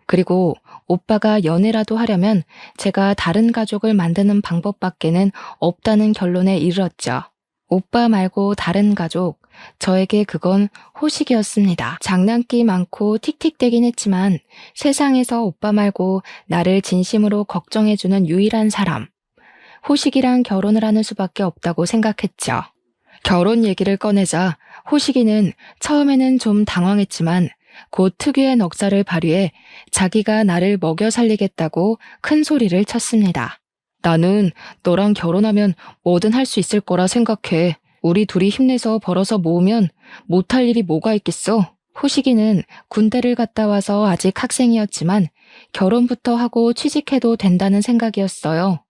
그리고 오빠가 연애라도 하려면 제가 다른 가족을 만드는 방법밖에는 없다는 결론에 이르렀죠. 오빠 말고 다른 가족, 저에게 그건 호식이었습니다. 장난기 많고 틱틱대긴 했지만 세상에서 오빠 말고 나를 진심으로 걱정해주는 유일한 사람. 호식이랑 결혼을 하는 수밖에 없다고 생각했죠. 결혼 얘기를 꺼내자 호식이는 처음에는 좀 당황했지만 곧 특유의 넉살을 발휘해 자기가 나를 먹여 살리겠다고 큰 소리를 쳤습니다. 나는 너랑 결혼하면 뭐든 할 수 있을 거라 생각해. 우리 둘이 힘내서 벌어서 모으면 못할 일이 뭐가 있겠어. 호식이는 군대를 갔다 와서 아직 학생이었지만 결혼부터 하고 취직해도 된다는 생각이었어요.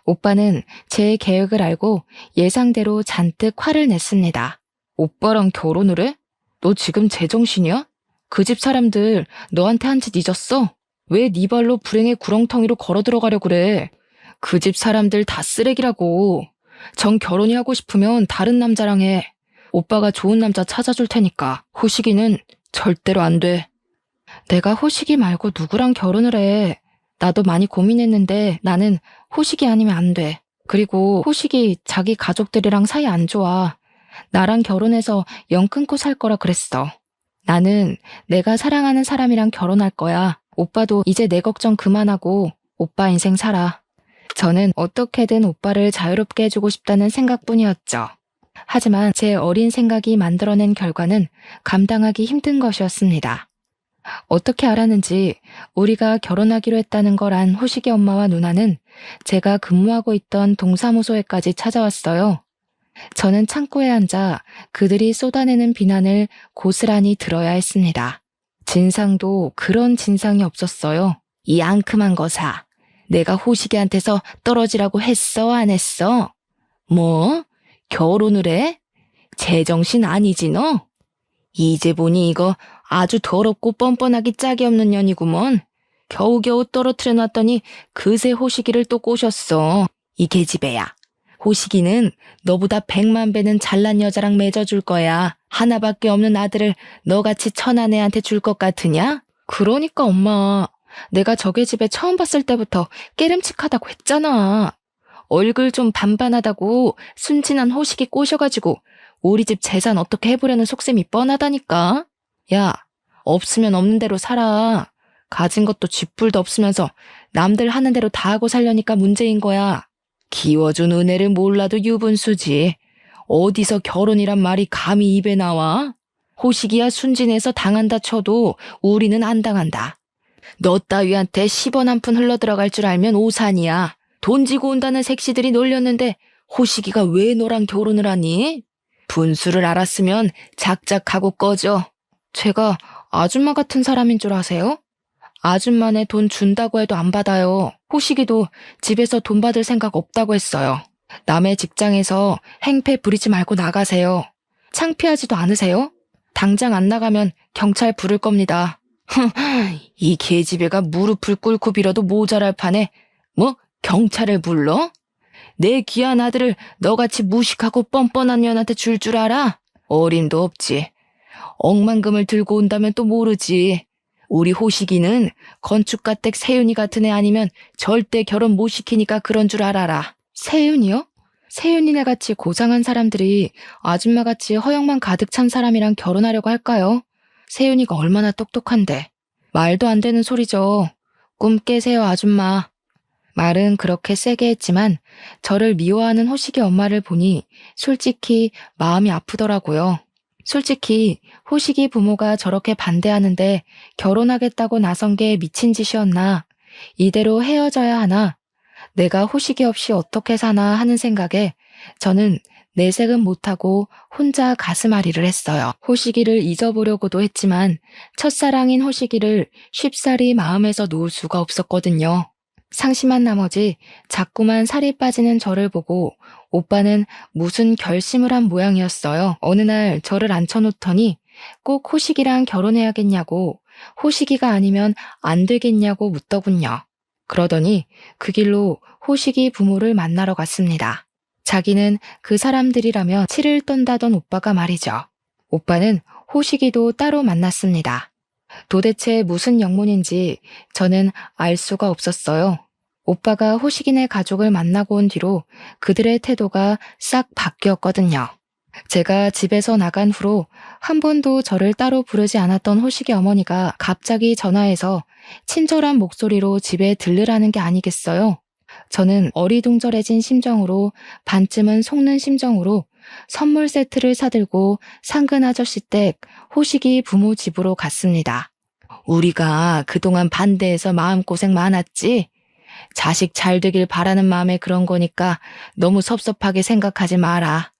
오빠는 제 계획을 알고 예상대로 잔뜩 화를 냈습니다. 오빠랑 결혼을 해? 너 지금 제정신이야? 그 집 사람들 너한테 한 짓 잊었어? 왜 네 발로 불행의 구렁텅이로 걸어 들어가려 그래? 그 집 사람들 다 쓰레기라고. 정 결혼이 하고 싶으면 다른 남자랑 해. 오빠가 좋은 남자 찾아줄 테니까. 호식이는 절대로 안 돼. 내가 호식이 말고 누구랑 결혼을 해. 나도 많이 고민했는데 나는 호식이 아니면 안 돼. 그리고 호식이 자기 가족들이랑 사이 안 좋아. 나랑 결혼해서 연 끊고 살 거라 그랬어. 나는 내가 사랑하는 사람이랑 결혼할 거야. 오빠도 이제 내 걱정 그만하고 오빠 인생 살아. 저는 어떻게든 오빠를 자유롭게 해주고 싶다는 생각뿐이었죠. 하지만 제 어린 생각이 만들어낸 결과는 감당하기 힘든 것이었습니다. 어떻게 알았는지 우리가 결혼하기로 했다는 걸 안 호식이 엄마와 누나는 제가 근무하고 있던 동사무소에까지 찾아왔어요. 저는 창고에 앉아 그들이 쏟아내는 비난을 고스란히 들어야 했습니다. 진상도 그런 진상이 없었어요. 이 앙큼한 거사. 내가 호식이한테서 떨어지라고 했어, 안 했어? 뭐? 결혼을 해? 제정신 아니지 너? 이제 보니 이거 아주 더럽고 뻔뻔하기 짝이 없는 년이구먼. 겨우겨우 떨어뜨려 놨더니 그새 호식이를 또 꼬셨어. 이 계집애야. 호식이는 너보다 100만 배는 잘난 여자랑 맺어줄 거야. 하나밖에 없는 아들을 너같이 천한 애한테 줄 것 같으냐? 그러니까 엄마, 내가 저 계집애 처음 봤을 때부터 깨름칙하다고 했잖아. 얼굴 좀 반반하다고 순진한 호식이 꼬셔가지고 우리 집 재산 어떻게 해보려는 속셈이 뻔하다니까. 야, 없으면 없는 대로 살아. 가진 것도 쥐뿔도 없으면서 남들 하는 대로 다 하고 살려니까 문제인 거야. 기워준 은혜를 몰라도 유분수지. 어디서 결혼이란 말이 감히 입에 나와? 호식이야 순진해서 당한다 쳐도 우리는 안 당한다. 너 따위한테 10원 한 푼 흘러들어갈 줄 알면 오산이야. 돈 지고 온다는 색시들이 놀렸는데 호식이가 왜 너랑 결혼을 하니? 분수를 알았으면 작작하고 꺼져. 제가 아줌마 같은 사람인 줄 아세요? 아줌마네 돈 준다고 해도 안 받아요. 호식이도 집에서 돈 받을 생각 없다고 했어요. 남의 직장에서 행패 부리지 말고 나가세요. 창피하지도 않으세요? 당장 안 나가면 경찰 부를 겁니다. 이 계집애가 무릎을 꿇고 빌어도 모자랄 판에 뭐 경찰을 불러? 내 귀한 아들을 너같이 무식하고 뻔뻔한 년한테 줄 줄 알아? 어림도 없지. 억만금을 들고 온다면 또 모르지. 우리 호식이는 건축가댁 세윤이 같은 애 아니면 절대 결혼 못 시키니까 그런 줄 알아라. 세윤이요? 세윤이네 같이 고상한 사람들이 아줌마같이 허영만 가득 찬 사람이랑 결혼하려고 할까요? 세윤이가 얼마나 똑똑한데. 말도 안 되는 소리죠. 꿈 깨세요, 아줌마. 말은 그렇게 세게 했지만 저를 미워하는 호식이 엄마를 보니 솔직히 마음이 아프더라고요. 솔직히 호식이 부모가 저렇게 반대하는데 결혼하겠다고 나선 게 미친 짓이었나? 이대로 헤어져야 하나? 내가 호식이 없이 어떻게 사나 하는 생각에 저는 내색은 못하고 혼자 가슴앓이를 했어요. 호식이를 잊어보려고도 했지만 첫사랑인 호식이를 쉽사리 마음에서 놓을 수가 없었거든요. 상심한 나머지 자꾸만 살이 빠지는 저를 보고 오빠는 무슨 결심을 한 모양이었어요. 어느 날 저를 앉혀놓더니 꼭 호식이랑 결혼해야겠냐고, 호식이가 아니면 안 되겠냐고 묻더군요. 그러더니 그 길로 호식이 부모를 만나러 갔습니다. 자기는 그 사람들이라며 치를 떤다던 오빠가 말이죠. 오빠는 호식이도 따로 만났습니다. 도대체 무슨 영문인지 저는 알 수가 없었어요. 오빠가 호식이네 가족을 만나고 온 뒤로 그들의 태도가 싹 바뀌었거든요. 제가 집에서 나간 후로 한 번도 저를 따로 부르지 않았던 호식이 어머니가 갑자기 전화해서 친절한 목소리로 집에 들르라는 게 아니겠어요? 저는 어리둥절해진 심정으로, 반쯤은 속는 심정으로 선물 세트를 사들고 상근 아저씨 댁 호식이 부모 집으로 갔습니다. 우리가 그동안 반대해서 마음고생 많았지? 자식 잘 되길 바라는 마음에 그런 거니까 너무 섭섭하게 생각하지 마라.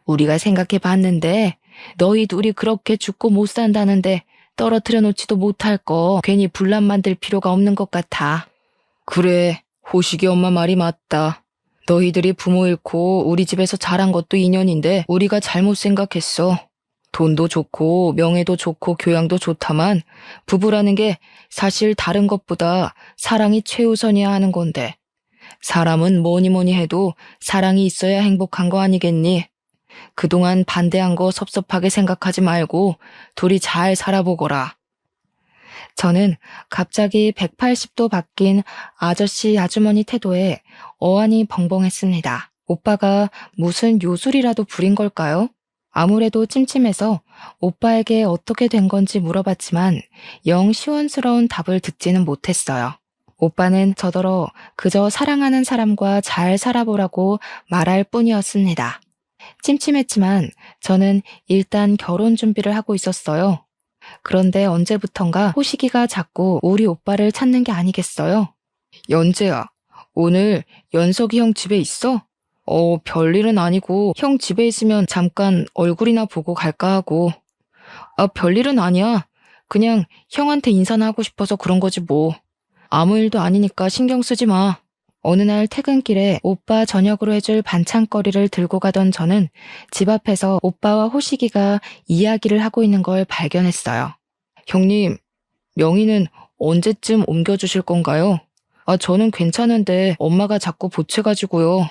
우리가 생각해 봤는데 너희 둘이 그렇게 죽고 못 산다는데 떨어뜨려 놓지도 못할 거 괜히 분란 만들 필요가 없는 것 같아. 그래, 호식이 엄마 말이 맞다. 너희들이 부모 잃고 우리 집에서 자란 것도 인연인데 우리가 잘못 생각했어. 돈도 좋고 명예도 좋고 교양도 좋다만 부부라는 게 사실 다른 것보다 사랑이 최우선이야 하는 건데, 사람은 뭐니 뭐니 해도 사랑이 있어야 행복한 거 아니겠니? 그동안 반대한 거 섭섭하게 생각하지 말고 둘이 잘 살아보거라. 저는 갑자기 180도 바뀐 아저씨 아주머니 태도에 어안이 벙벙했습니다. 오빠가 무슨 요술이라도 부린 걸까요? 아무래도 찜찜해서 오빠에게 어떻게 된 건지 물어봤지만 영 시원스러운 답을 듣지는 못했어요. 오빠는 저더러 그저 사랑하는 사람과 잘 살아보라고 말할 뿐이었습니다. 찜찜했지만 저는 일단 결혼 준비를 하고 있었어요. 그런데 언제부턴가 호식이가 자꾸 우리 오빠를 찾는 게 아니겠어요? 연재야, 오늘 연석이 형 집에 있어? 별일은 아니고 형 집에 있으면 잠깐 얼굴이나 보고 갈까 하고. 별일은 아니야. 그냥 형한테 인사나 하고 싶어서 그런 거지 뭐. 아무 일도 아니니까 신경 쓰지 마. 어느 날 퇴근길에 오빠 저녁으로 해줄 반찬거리를 들고 가던 저는 집 앞에서 오빠와 호식이가 이야기를 하고 있는 걸 발견했어요. 형님, 명의는 언제쯤 옮겨주실 건가요? 저는 괜찮은데 엄마가 자꾸 보채가지고요.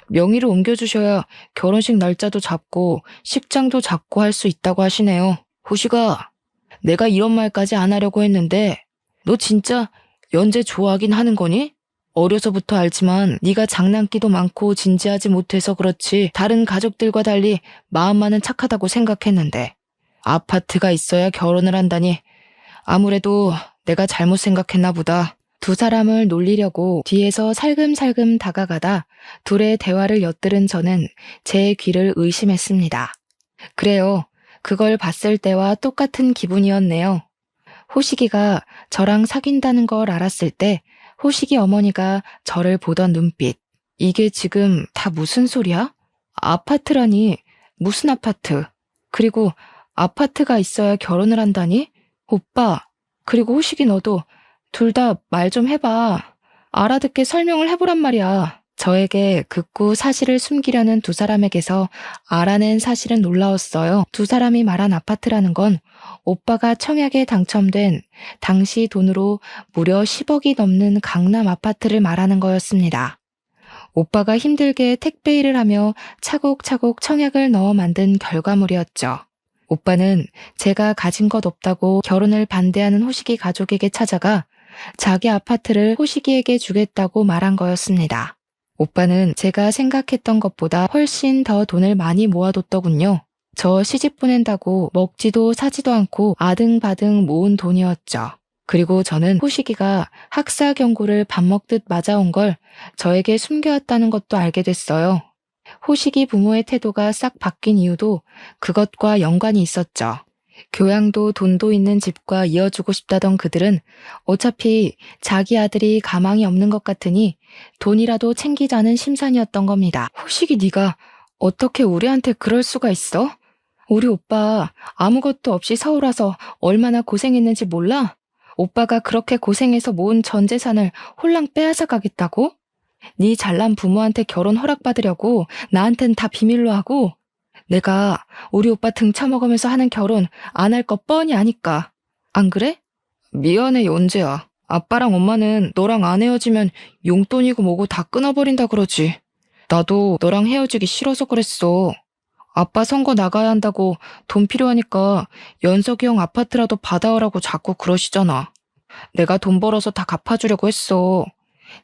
명의를 옮겨주셔야 결혼식 날짜도 잡고 식장도 잡고 할 수 있다고 하시네요. 호식아, 내가 이런 말까지 안 하려고 했는데 너 진짜 연재 좋아하긴 하는 거니? 어려서부터 알지만 네가 장난기도 많고 진지하지 못해서 그렇지 다른 가족들과 달리 마음만은 착하다고 생각했는데 아파트가 있어야 결혼을 한다니 아무래도 내가 잘못 생각했나 보다. 두 사람을 놀리려고 뒤에서 살금살금 다가가다 둘의 대화를 엿들은 저는 제 귀를 의심했습니다. 그래요. 그걸 봤을 때와 똑같은 기분이었네요. 호식이가 저랑 사귄다는 걸 알았을 때 호식이 어머니가 저를 보던 눈빛. 이게 지금 다 무슨 소리야? 아파트라니 무슨 아파트? 그리고 아파트가 있어야 결혼을 한다니? 오빠, 그리고 호식이 너도 둘 다 말 좀 해봐. 알아듣게 설명을 해보란 말이야. 저에게 극구 사실을 숨기려는 두 사람에게서 알아낸 사실은 놀라웠어요. 두 사람이 말한 아파트라는 건 오빠가 청약에 당첨된 당시 돈으로 무려 10억이 넘는 강남 아파트를 말하는 거였습니다. 오빠가 힘들게 택배 일을 하며 차곡차곡 청약을 넣어 만든 결과물이었죠. 오빠는 제가 가진 것 없다고 결혼을 반대하는 호식이 가족에게 찾아가 자기 아파트를 호식이에게 주겠다고 말한 거였습니다. 오빠는 제가 생각했던 것보다 훨씬 더 돈을 많이 모아뒀더군요. 저 시집 보낸다고 먹지도 사지도 않고 아등바등 모은 돈이었죠. 그리고 저는 호식이가 학사 경고를 밥 먹듯 맞아온 걸 저에게 숨겨왔다는 것도 알게 됐어요. 호식이 부모의 태도가 싹 바뀐 이유도 그것과 연관이 있었죠. 교양도 돈도 있는 집과 이어주고 싶다던 그들은 어차피 자기 아들이 가망이 없는 것 같으니 돈이라도 챙기자는 심산이었던 겁니다. 호식이 네가 어떻게 우리한테 그럴 수가 있어? 우리 오빠 아무것도 없이 서울 와서 얼마나 고생했는지 몰라? 오빠가 그렇게 고생해서 모은 전 재산을 홀랑 빼앗아 가겠다고? 네 잘난 부모한테 결혼 허락받으려고 나한텐 다 비밀로 하고 내가 우리 오빠 등쳐먹으면서 하는 결혼 안 할 거 뻔히 아니까. 안 그래? 미안해 연재야. 아빠랑 엄마는 너랑 안 헤어지면 용돈이고 뭐고 다 끊어버린다 그러지. 나도 너랑 헤어지기 싫어서 그랬어. 아빠 선거 나가야 한다고 돈 필요하니까 연석이 형 아파트라도 받아오라고 자꾸 그러시잖아. 내가 돈 벌어서 다 갚아주려고 했어.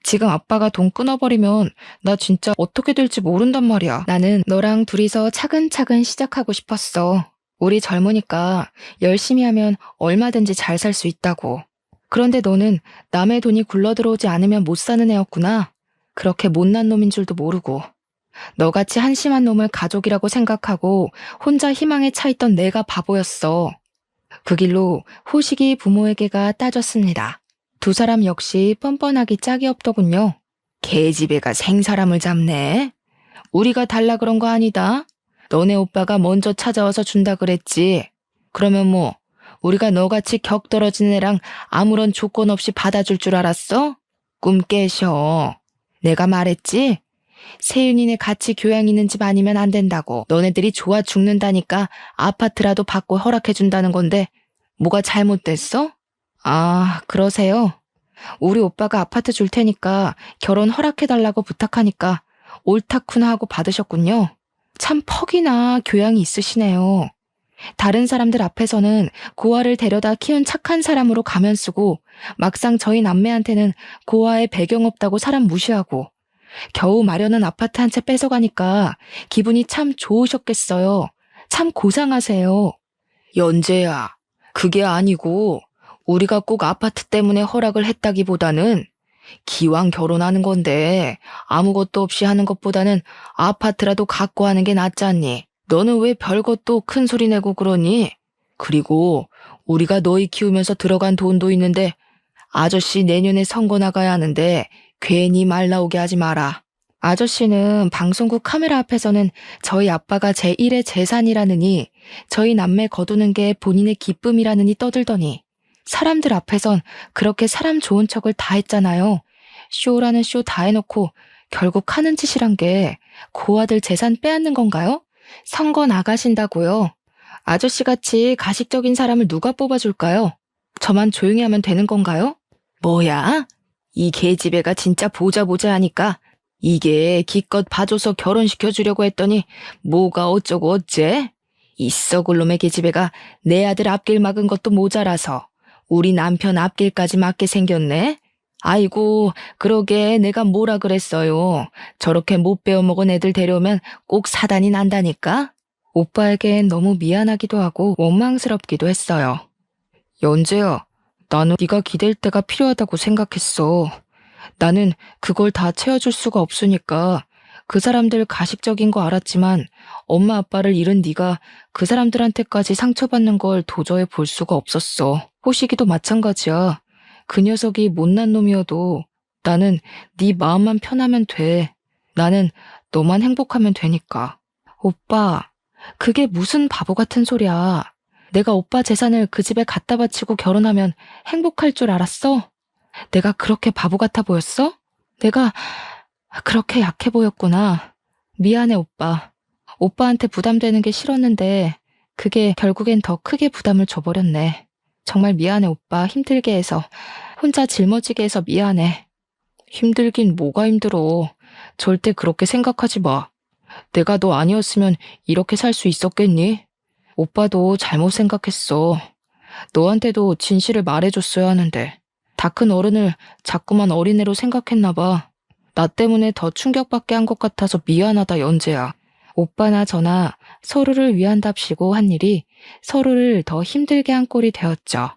지금 아빠가 돈 끊어버리면 나 진짜 어떻게 될지 모른단 말이야. 나는 너랑 둘이서 차근차근 시작하고 싶었어. 우리 젊으니까 열심히 하면 얼마든지 잘 살 수 있다고. 그런데 너는 남의 돈이 굴러들어오지 않으면 못 사는 애였구나. 그렇게 못난 놈인 줄도 모르고. 너같이 한심한 놈을 가족이라고 생각하고 혼자 희망에 차 있던 내가 바보였어. 그 길로 호식이 부모에게가 따졌습니다. 두 사람 역시 뻔뻔하기 짝이 없더군요. 계집애가 생사람을 잡네. 우리가 달라 그런 거 아니다. 너네 오빠가 먼저 찾아와서 준다 그랬지. 그러면 뭐 우리가 너같이 격 떨어진 애랑 아무런 조건 없이 받아줄 줄 알았어? 꿈 깨셔. 내가 말했지? 세윤이네 같이 교양 있는 집 아니면 안 된다고. 너네들이 좋아 죽는다니까 아파트라도 받고 허락해준다는 건데 뭐가 잘못됐어? 아, 그러세요? 우리 오빠가 아파트 줄 테니까 결혼 허락해달라고 부탁하니까 옳다쿠나 하고 받으셨군요. 참 퍽이나 교양이 있으시네요. 다른 사람들 앞에서는 고아를 데려다 키운 착한 사람으로 가면 쓰고 막상 저희 남매한테는 고아에 배경 없다고 사람 무시하고 겨우 마련한 아파트 한 채 뺏어가니까 기분이 참 좋으셨겠어요. 참 고상하세요. 연재야, 그게 아니고 우리가 꼭 아파트 때문에 허락을 했다기보다는 기왕 결혼하는 건데 아무것도 없이 하는 것보다는 아파트라도 갖고 하는 게 낫지 않니? 너는 왜 별것도 큰 소리 내고 그러니? 그리고 우리가 너희 키우면서 들어간 돈도 있는데 아저씨 내년에 선거 나가야 하는데 괜히 말 나오게 하지 마라. 아저씨는 방송국 카메라 앞에서는 저희 아빠가 제1의 재산이라느니 저희 남매 거두는 게 본인의 기쁨이라느니 떠들더니 사람들 앞에선 그렇게 사람 좋은 척을 다 했잖아요. 쇼라는 쇼 다 해놓고 결국 하는 짓이란 게 고아들 재산 빼앗는 건가요? 선거 나가신다고요? 아저씨같이 가식적인 사람을 누가 뽑아줄까요? 저만 조용히 하면 되는 건가요? 뭐야? 이 계집애가 진짜 보자 하니까 이게 기껏 봐줘서 결혼시켜주려고 했더니 뭐가 어쩌고 어째? 이 썩을 놈의 계집애가 내 아들 앞길 막은 것도 모자라서 우리 남편 앞길까지 막게 생겼네? 아이고, 그러게 내가 뭐라 그랬어요. 저렇게 못 배워먹은 애들 데려오면 꼭 사단이 난다니까? 오빠에겐 너무 미안하기도 하고 원망스럽기도 했어요. 연재야, 나는 네가 기댈 때가 필요하다고 생각했어. 나는 그걸 다 채워줄 수가 없으니까 그 사람들 가식적인 거 알았지만 엄마 아빠를 잃은 네가 그 사람들한테까지 상처받는 걸 도저히 볼 수가 없었어. 호식이도 마찬가지야. 그 녀석이 못난 놈이어도 나는 네 마음만 편하면 돼. 나는 너만 행복하면 되니까. 오빠, 그게 무슨 바보 같은 소리야. 내가 오빠 재산을 그 집에 갖다 바치고 결혼하면 행복할 줄 알았어? 내가 그렇게 바보 같아 보였어? 내가 그렇게 약해 보였구나. 미안해, 오빠. 오빠한테 부담되는 게 싫었는데 그게 결국엔 더 크게 부담을 줘버렸네. 정말 미안해, 오빠. 힘들게 해서. 혼자 짊어지게 해서 미안해. 힘들긴 뭐가 힘들어. 절대 그렇게 생각하지 마. 내가 너 아니었으면 이렇게 살 수 있었겠니? 오빠도 잘못 생각했어. 너한테도 진실을 말해줬어야 하는데 다 큰 어른을 자꾸만 어린애로 생각했나 봐. 나 때문에 더 충격받게 한 것 같아서 미안하다, 연재야. 오빠나 저나 서로를 위한답시고 한 일이 서로를 더 힘들게 한 꼴이 되었죠.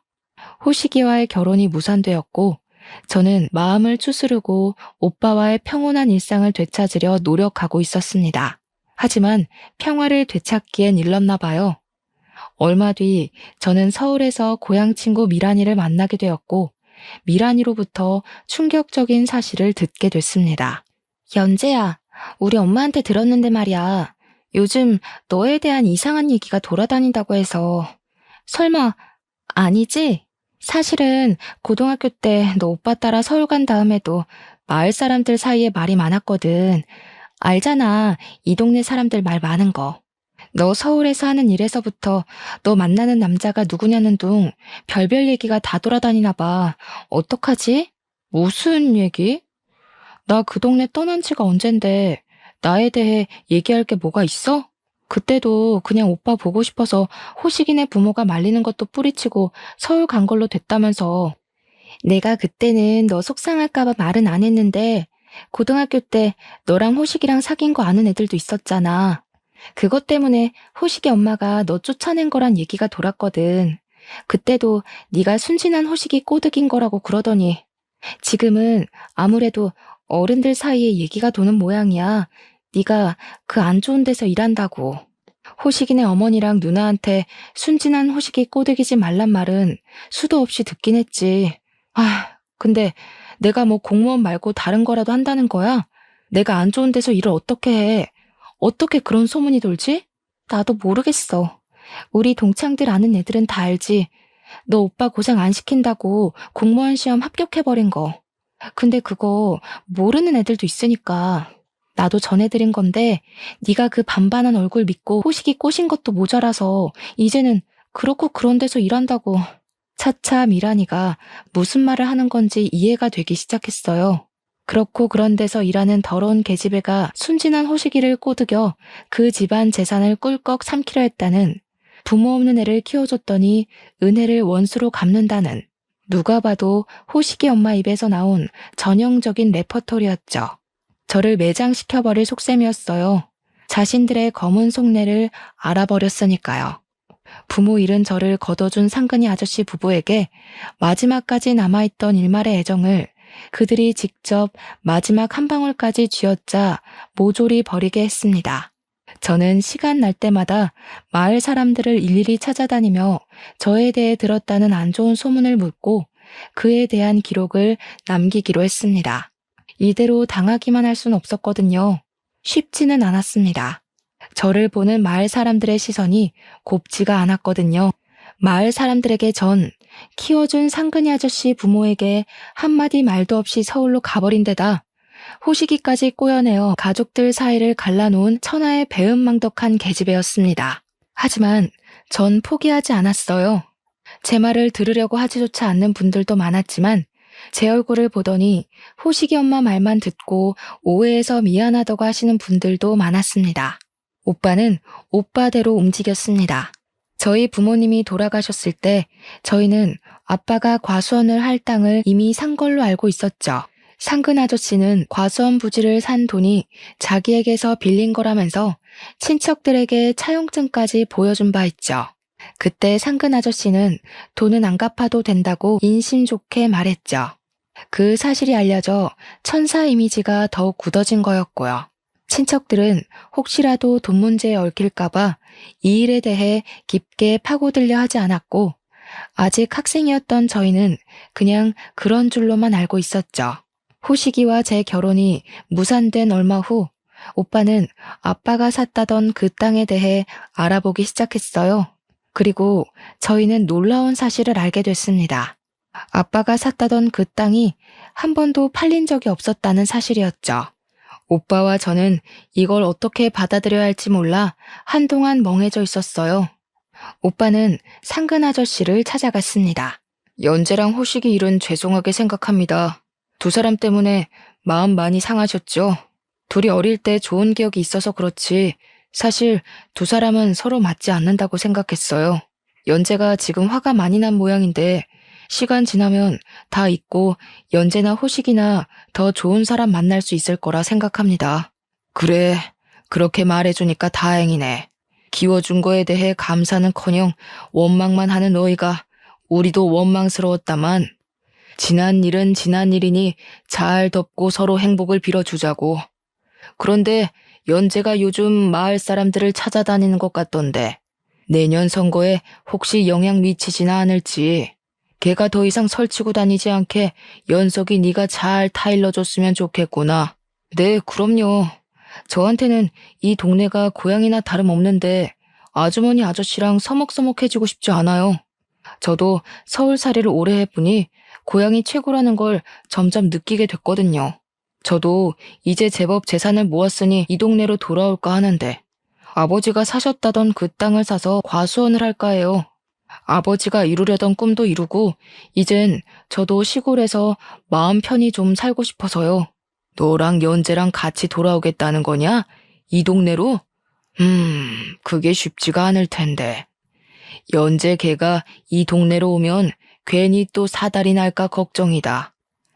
호식이와의 결혼이 무산되었고 저는 마음을 추스르고 오빠와의 평온한 일상을 되찾으려 노력하고 있었습니다. 하지만 평화를 되찾기엔 일렀나 봐요. 얼마 뒤 저는 서울에서 고향 친구 미란이를 만나게 되었고 미란이로부터 충격적인 사실을 듣게 됐습니다. 연재야, 우리 엄마한테 들었는데 말이야. 요즘 너에 대한 이상한 얘기가 돌아다닌다고 해서. 설마 아니지? 사실은 고등학교 때 너 오빠 따라 서울 간 다음에도 마을 사람들 사이에 말이 많았거든. 알잖아, 이 동네 사람들 말 많은 거. 너 서울에서 하는 일에서부터 너 만나는 남자가 누구냐는 둥 별별 얘기가 다 돌아다니나 봐. 어떡하지? 무슨 얘기? 나 그 동네 떠난 지가 언젠데 나에 대해 얘기할 게 뭐가 있어? 그때도 그냥 오빠 보고 싶어서 호식이네 부모가 말리는 것도 뿌리치고 서울 간 걸로 됐다면서. 내가 그때는 너 속상할까봐 말은 안 했는데 고등학교 때 너랑 호식이랑 사귄 거 아는 애들도 있었잖아. 그것 때문에 호식이 엄마가 너 쫓아낸 거란 얘기가 돌았거든. 그때도 네가 순진한 호식이 꼬드긴 거라고 그러더니 지금은 아무래도 어른들 사이에 얘기가 도는 모양이야. 네가 그 안 좋은 데서 일한다고. 호식이네 어머니랑 누나한테 순진한 호식이 꼬드기지 말란 말은 수도 없이 듣긴 했지. 근데 내가 뭐 공무원 말고 다른 거라도 한다는 거야? 내가 안 좋은 데서 일을 어떻게 해? 어떻게 그런 소문이 돌지? 나도 모르겠어. 우리 동창들 아는 애들은 다 알지. 너 오빠 고생 안 시킨다고 공무원 시험 합격해버린 거. 근데 그거 모르는 애들도 있으니까. 나도 전해드린 건데 네가 그 반반한 얼굴 믿고 호식이 꼬신 것도 모자라서 이제는 그렇고 그런 데서 일한다고. 차차 미란이가 무슨 말을 하는 건지 이해가 되기 시작했어요. 그렇고 그런 데서 일하는 더러운 계집애가 순진한 호식이를 꼬드겨 그 집안 재산을 꿀꺽 삼키려 했다는, 부모 없는 애를 키워줬더니 은혜를 원수로 갚는다는, 누가 봐도 호식이 엄마 입에서 나온 전형적인 레퍼토리였죠. 저를 매장시켜버릴 속셈이었어요. 자신들의 검은 속내를 알아버렸으니까요. 부모 잃은 저를 걷어준 상근이 아저씨 부부에게 마지막까지 남아있던 일말의 애정을 그들이 직접 마지막 한 방울까지 쥐어짜 모조리 버리게 했습니다. 저는 시간 날 때마다 마을 사람들을 일일이 찾아다니며 저에 대해 들었다는 안 좋은 소문을 묻고 그에 대한 기록을 남기기로 했습니다. 이대로 당하기만 할 순 없었거든요. 쉽지는 않았습니다. 저를 보는 마을 사람들의 시선이 곱지가 않았거든요. 마을 사람들에게 전 키워준 상근이 아저씨 부모에게 한마디 말도 없이 서울로 가버린 데다 호식이까지 꼬여내어 가족들 사이를 갈라놓은 천하의 배은망덕한 계집애였습니다. 하지만 전 포기하지 않았어요. 제 말을 들으려고 하지조차 않는 분들도 많았지만 제 얼굴을 보더니 호식이 엄마 말만 듣고 오해해서 미안하다고 하시는 분들도 많았습니다. 오빠는 오빠대로 움직였습니다. 저희 부모님이 돌아가셨을 때 저희는 아빠가 과수원을 할 땅을 이미 산 걸로 알고 있었죠. 상근 아저씨는 과수원 부지를 산 돈이 자기에게서 빌린 거라면서 친척들에게 차용증까지 보여준 바 있죠. 그때 상근 아저씨는 돈은 안 갚아도 된다고 인심 좋게 말했죠. 그 사실이 알려져 천사 이미지가 더욱 굳어진 거였고요. 친척들은 혹시라도 돈 문제에 얽힐까봐 이 일에 대해 깊게 파고들려 하지 않았고, 아직 학생이었던 저희는 그냥 그런 줄로만 알고 있었죠. 호식이와 제 결혼이 무산된 얼마 후 오빠는 아빠가 샀다던 그 땅에 대해 알아보기 시작했어요. 그리고 저희는 놀라운 사실을 알게 됐습니다. 아빠가 샀다던 그 땅이 한 번도 팔린 적이 없었다는 사실이었죠. 오빠와 저는 이걸 어떻게 받아들여야 할지 몰라 한동안 멍해져 있었어요. 오빠는 상근 아저씨를 찾아갔습니다. 연재랑 호식이 일은 죄송하게 생각합니다. 두 사람 때문에 마음 많이 상하셨죠? 둘이 어릴 때 좋은 기억이 있어서 그렇지 사실 두 사람은 서로 맞지 않는다고 생각했어요. 연재가 지금 화가 많이 난 모양인데 시간 지나면 다 잊고 연재나 호식이나 더 좋은 사람 만날 수 있을 거라 생각합니다. 그래, 그렇게 말해주니까 다행이네. 키워준 거에 대해 감사는커녕 원망만 하는 너희가 우리도 원망스러웠다만 지난 일은 지난 일이니 잘 덮고 서로 행복을 빌어주자고. 그런데 연재가 요즘 마을 사람들을 찾아다니는 것 같던데 내년 선거에 혹시 영향 미치지나 않을지. 걔가 더 이상 설치고 다니지 않게 연석이 네가 잘 타일러줬으면 좋겠구나. 네, 그럼요. 저한테는 이 동네가 고향이나 다름없는데 아주머니 아저씨랑 서먹서먹해지고 싶지 않아요. 저도 서울살이를 오래 해보니 고향이 최고라는 걸 점점 느끼게 됐거든요. 저도 이제 제법 재산을 모았으니 이 동네로 돌아올까 하는데 아버지가 사셨다던 그 땅을 사서 과수원을 할까 해요. 아버지가 이루려던 꿈도 이루고 이젠 저도 시골에서 마음 편히 좀 살고 싶어서요. 너랑 연재랑 같이 돌아오겠다는 거냐? 이 동네로? 그게 쉽지가 않을 텐데. 연재 걔가 이 동네로 오면 괜히 또 사달이 날까 걱정이다.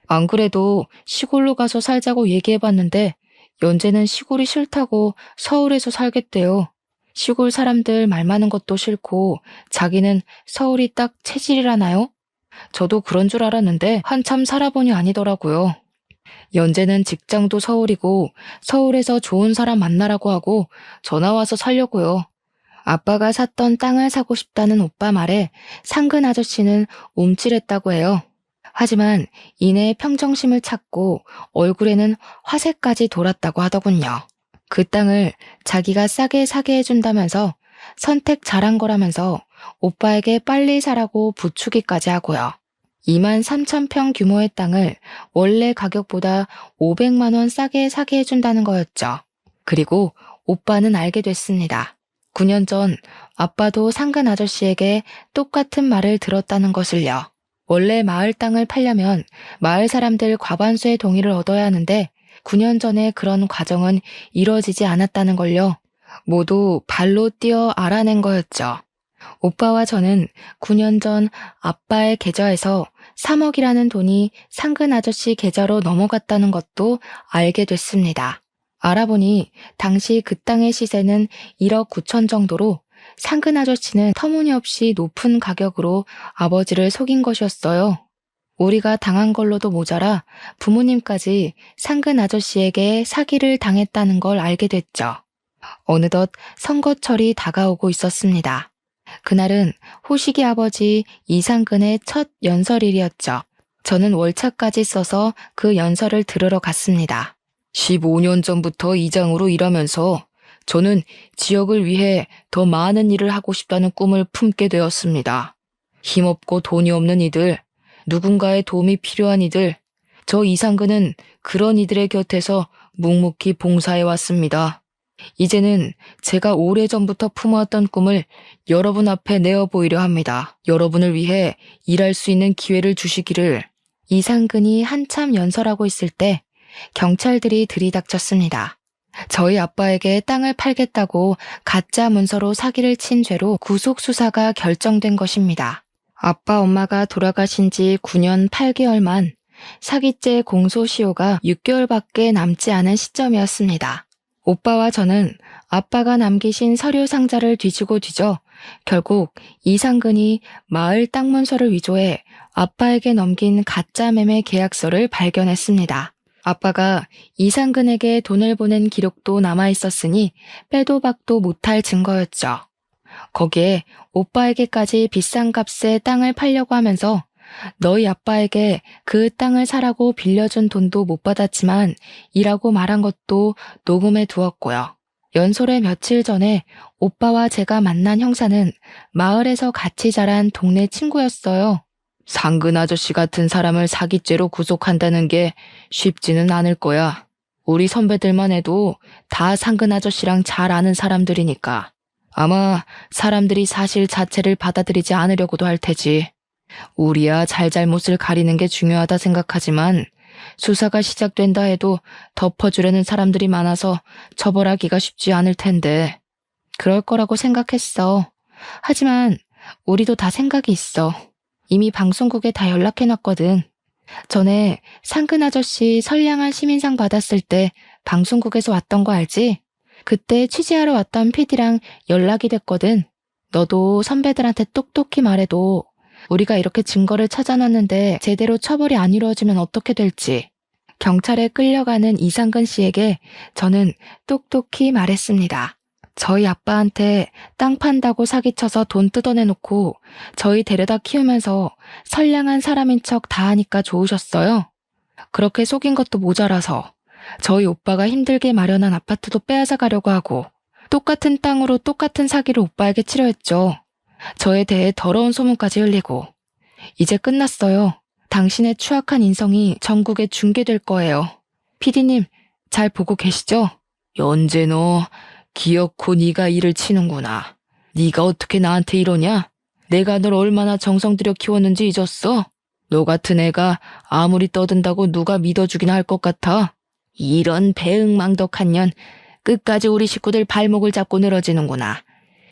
안 그래도 시골로 가서 살자고 얘기해봤는데 연재는 시골이 싫다고 서울에서 살겠대요. 시골 사람들 말 많은 것도 싫고 자기는 서울이 딱 체질이라나요? 저도 그런 줄 알았는데 한참 살아보니 아니더라고요. 연재는 직장도 서울이고 서울에서 좋은 사람 만나라고 하고 전화 와서 살려고요. 아빠가 샀던 땅을 사고 싶다는 오빠 말에 상근 아저씨는 움찔했다고 해요. 하지만 이내 평정심을 찾고 얼굴에는 화색까지 돌았다고 하더군요. 그 땅을 자기가 싸게 사게 해준다면서 선택 잘한 거라면서 오빠에게 빨리 사라고 부추기까지 하고요. 23,000평 규모의 땅을 원래 가격보다 500만 원 싸게 사게 해준다는 거였죠. 그리고 오빠는 알게 됐습니다. 9년 전 아빠도 상근 아저씨에게 똑같은 말을 들었다는 것을요. 원래 마을 땅을 팔려면 마을 사람들 과반수의 동의를 얻어야 하는데 9년 전에 그런 과정은 이뤄지지 않았다는 걸요. 모두 발로 뛰어 알아낸 거였죠. 오빠와 저는 9년 전 아빠의 계좌에서 3억이라는 돈이 상근 아저씨 계좌로 넘어갔다는 것도 알게 됐습니다. 알아보니 당시 그 땅의 시세는 1억 9천 정도로 상근 아저씨는 터무니없이 높은 가격으로 아버지를 속인 것이었어요. 우리가 당한 걸로도 모자라 부모님까지 상근 아저씨에게 사기를 당했다는 걸 알게 됐죠. 어느덧 선거철이 다가오고 있었습니다. 그날은 호식이 아버지 이상근의 첫 연설일이었죠. 저는 월차까지 써서 그 연설을 들으러 갔습니다. 15년 전부터 이장으로 일하면서 저는 지역을 위해 더 많은 일을 하고 싶다는 꿈을 품게 되었습니다. 힘없고 돈이 없는 이들, 누군가의 도움이 필요한 이들, 저 이상근은 그런 이들의 곁에서 묵묵히 봉사해 왔습니다. 이제는 제가 오래전부터 품어왔던 꿈을 여러분 앞에 내어 보이려 합니다. 여러분을 위해 일할 수 있는 기회를 주시기를. 이상근이 한참 연설하고 있을 때 경찰들이 들이닥쳤습니다. 저희 아빠에게 땅을 팔겠다고 가짜 문서로 사기를 친 죄로 구속 수사가 결정된 것입니다. 아빠 엄마가 돌아가신 지 9년 8개월 만 사기죄 공소시효가 6개월밖에 남지 않은 시점이었습니다. 오빠와 저는 아빠가 남기신 서류 상자를 뒤지고 뒤져 결국 이상근이 마을 땅 문서를 위조해 아빠에게 넘긴 가짜 매매 계약서를 발견했습니다. 아빠가 이상근에게 돈을 보낸 기록도 남아 있었으니 빼도 박도 못할 증거였죠. 거기에 오빠에게까지 비싼 값에 땅을 팔려고 하면서 너희 아빠에게 그 땅을 사라고 빌려준 돈도 못 받았지만 이라고 말한 것도 녹음해 두었고요. 연설의 며칠 전에 오빠와 제가 만난 형사는 마을에서 같이 자란 동네 친구였어요. 상근 아저씨 같은 사람을 사기죄로 구속한다는 게 쉽지는 않을 거야. 우리 선배들만 해도 다 상근 아저씨랑 잘 아는 사람들이니까. 아마 사람들이 사실 자체를 받아들이지 않으려고도 할 테지. 우리야 잘잘못을 가리는 게 중요하다 생각하지만 수사가 시작된다 해도 덮어주려는 사람들이 많아서 처벌하기가 쉽지 않을 텐데. 그럴 거라고 생각했어. 하지만 우리도 다 생각이 있어. 이미 방송국에 다 연락해놨거든. 전에 상근 아저씨 선량한 시민상 받았을 때 방송국에서 왔던 거 알지? 그때 취재하러 왔던 PD랑 연락이 됐거든. 너도 선배들한테 똑똑히 말해도 우리가 이렇게 증거를 찾아놨는데 제대로 처벌이 안 이루어지면 어떻게 될지. 경찰에 끌려가는 이상근 씨에게 저는 똑똑히 말했습니다. 저희 아빠한테 땅 판다고 사기쳐서 돈 뜯어내놓고 저희 데려다 키우면서 선량한 사람인 척 다 하니까 좋으셨어요. 그렇게 속인 것도 모자라서 저희 오빠가 힘들게 마련한 아파트도 빼앗아 가려고 하고 똑같은 땅으로 똑같은 사기를 오빠에게 치려했죠. 저에 대해 더러운 소문까지 흘리고. 이제 끝났어요. 당신의 추악한 인성이 전국에 중계될 거예요. PD님, 잘 보고 계시죠? 연재 너 기어코 네가 일을 치는구나. 네가 어떻게 나한테 이러냐? 내가 널 얼마나 정성 들여 키웠는지 잊었어? 너 같은 애가 아무리 떠든다고 누가 믿어주긴 할 것 같아? 이런 배응망덕한 년, 끝까지 우리 식구들 발목을 잡고 늘어지는구나.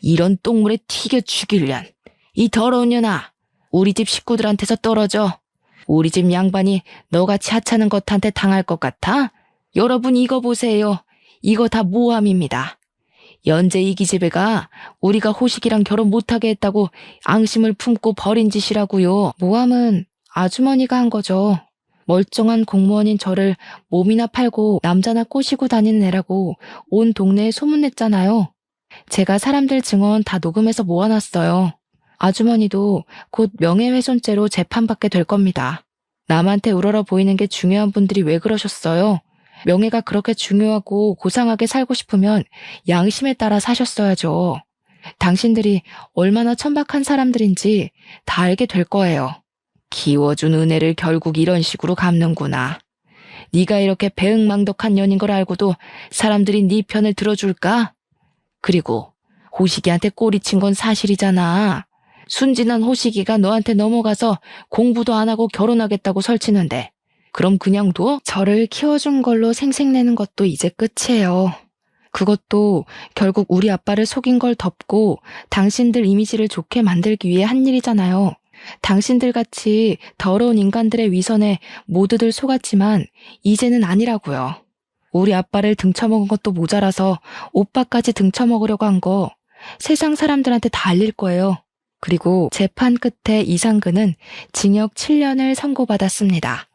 이런 똥물에 튀겨 죽일련. 이 더러운 년아, 우리 집 식구들한테서 떨어져. 우리 집 양반이 너같이 하찮은 것한테 당할 것 같아? 여러분 이거 보세요. 이거 다 모함입니다. 연재 이 기집애가 우리가 호식이랑 결혼 못하게 했다고 앙심을 품고 벌인 짓이라고요. 모함은 아주머니가 한 거죠. 멀쩡한 공무원인 저를 몸이나 팔고 남자나 꼬시고 다니는 애라고 온 동네에 소문냈잖아요. 제가 사람들 증언 다 녹음해서 모아놨어요. 아주머니도 곧 명예훼손죄로 재판받게 될 겁니다. 남한테 우러러 보이는 게 중요한 분들이 왜 그러셨어요? 명예가 그렇게 중요하고 고상하게 살고 싶으면 양심에 따라 사셨어야죠. 당신들이 얼마나 천박한 사람들인지 다 알게 될 거예요. 키워준 은혜를 결국 이런 식으로 갚는구나. 네가 이렇게 배응망덕한 년인 걸 알고도 사람들이 네 편을 들어줄까? 그리고 호식이한테 꼬리친 건 사실이잖아. 순진한 호식이가 너한테 넘어가서 공부도 안 하고 결혼하겠다고 설치는데 그럼 그냥 둬? 저를 키워준 걸로 생색내는 것도 이제 끝이에요. 그것도 결국 우리 아빠를 속인 걸 덮고 당신들 이미지를 좋게 만들기 위해 한 일이잖아요. 당신들 같이 더러운 인간들의 위선에 모두들 속았지만 이제는 아니라고요. 우리 아빠를 등쳐먹은 것도 모자라서 오빠까지 등쳐먹으려고 한 거 세상 사람들한테 다 알릴 거예요. 그리고 재판 끝에 이상근은 징역 7년을 선고받았습니다.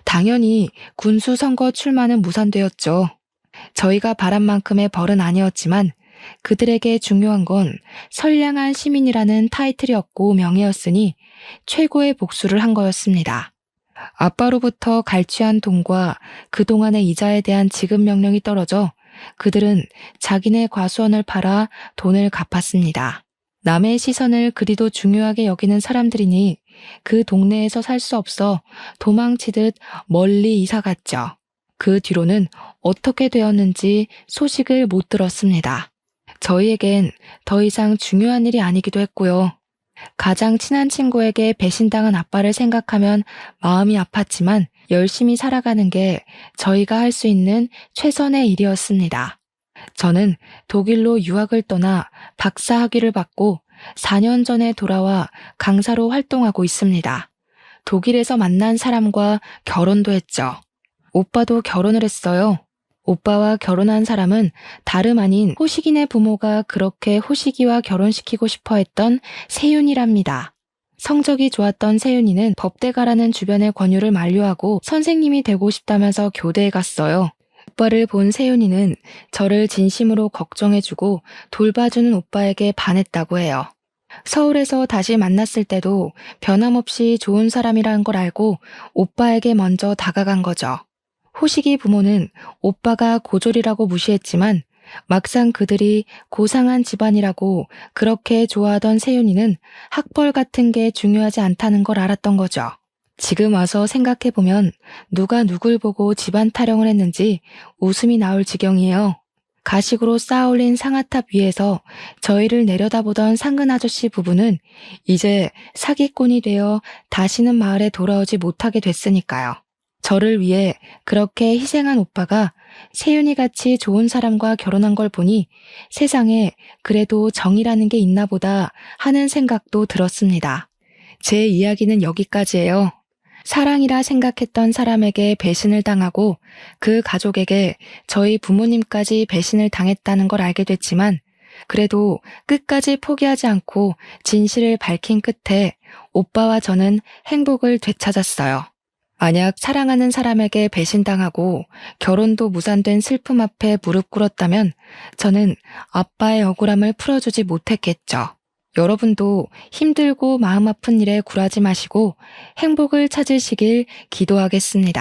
당연히 군수 선거 출마는 무산되었죠. 저희가 바란 만큼의 벌은 아니었지만 그들에게 중요한 건 선량한 시민이라는 타이틀이었고 명예였으니 최고의 복수를 한 거였습니다. 아빠로부터 갈취한 돈과 그동안의 이자에 대한 지급 명령이 떨어져 그들은 자기네 과수원을 팔아 돈을 갚았습니다. 남의 시선을 그리도 중요하게 여기는 사람들이니 그 동네에서 살 수 없어 도망치듯 멀리 이사갔죠. 그 뒤로는 어떻게 되었는지 소식을 못 들었습니다. 저희에겐 더 이상 중요한 일이 아니기도 했고요. 가장 친한 친구에게 배신당한 아빠를 생각하면 마음이 아팠지만 열심히 살아가는 게 저희가 할 수 있는 최선의 일이었습니다. 저는 독일로 유학을 떠나 박사 학위를 받고 4년 전에 돌아와 강사로 활동하고 있습니다. 독일에서 만난 사람과 결혼도 했죠. 오빠도 결혼을 했어요. 오빠와 결혼한 사람은 다름 아닌 호식이네 부모가 그렇게 호식이와 결혼시키고 싶어 했던 세윤이랍니다. 성적이 좋았던 세윤이는 법대 가라는 주변의 권유를 만류하고 선생님이 되고 싶다면서 교대에 갔어요. 오빠를 본 세윤이는 저를 진심으로 걱정해주고 돌봐주는 오빠에게 반했다고 해요. 서울에서 다시 만났을 때도 변함없이 좋은 사람이라는 걸 알고 오빠에게 먼저 다가간 거죠. 호식이 부모는 오빠가 고졸이라고 무시했지만 막상 그들이 고상한 집안이라고 그렇게 좋아하던 세윤이는 학벌 같은 게 중요하지 않다는 걸 알았던 거죠. 지금 와서 생각해보면 누가 누굴 보고 집안 타령을 했는지 웃음이 나올 지경이에요. 가식으로 쌓아올린 상아탑 위에서 저희를 내려다보던 상근 아저씨 부부는 이제 사기꾼이 되어 다시는 마을에 돌아오지 못하게 됐으니까요. 저를 위해 그렇게 희생한 오빠가 세윤이같이 좋은 사람과 결혼한 걸 보니 세상에 그래도 정이라는 게 있나 보다 하는 생각도 들었습니다. 제 이야기는 여기까지예요. 사랑이라 생각했던 사람에게 배신을 당하고 그 가족에게 저희 부모님까지 배신을 당했다는 걸 알게 됐지만 그래도 끝까지 포기하지 않고 진실을 밝힌 끝에 오빠와 저는 행복을 되찾았어요. 만약 사랑하는 사람에게 배신당하고 결혼도 무산된 슬픔 앞에 무릎 꿇었다면 저는 아빠의 억울함을 풀어주지 못했겠죠. 여러분도 힘들고 마음 아픈 일에 굴하지 마시고 행복을 찾으시길 기도하겠습니다.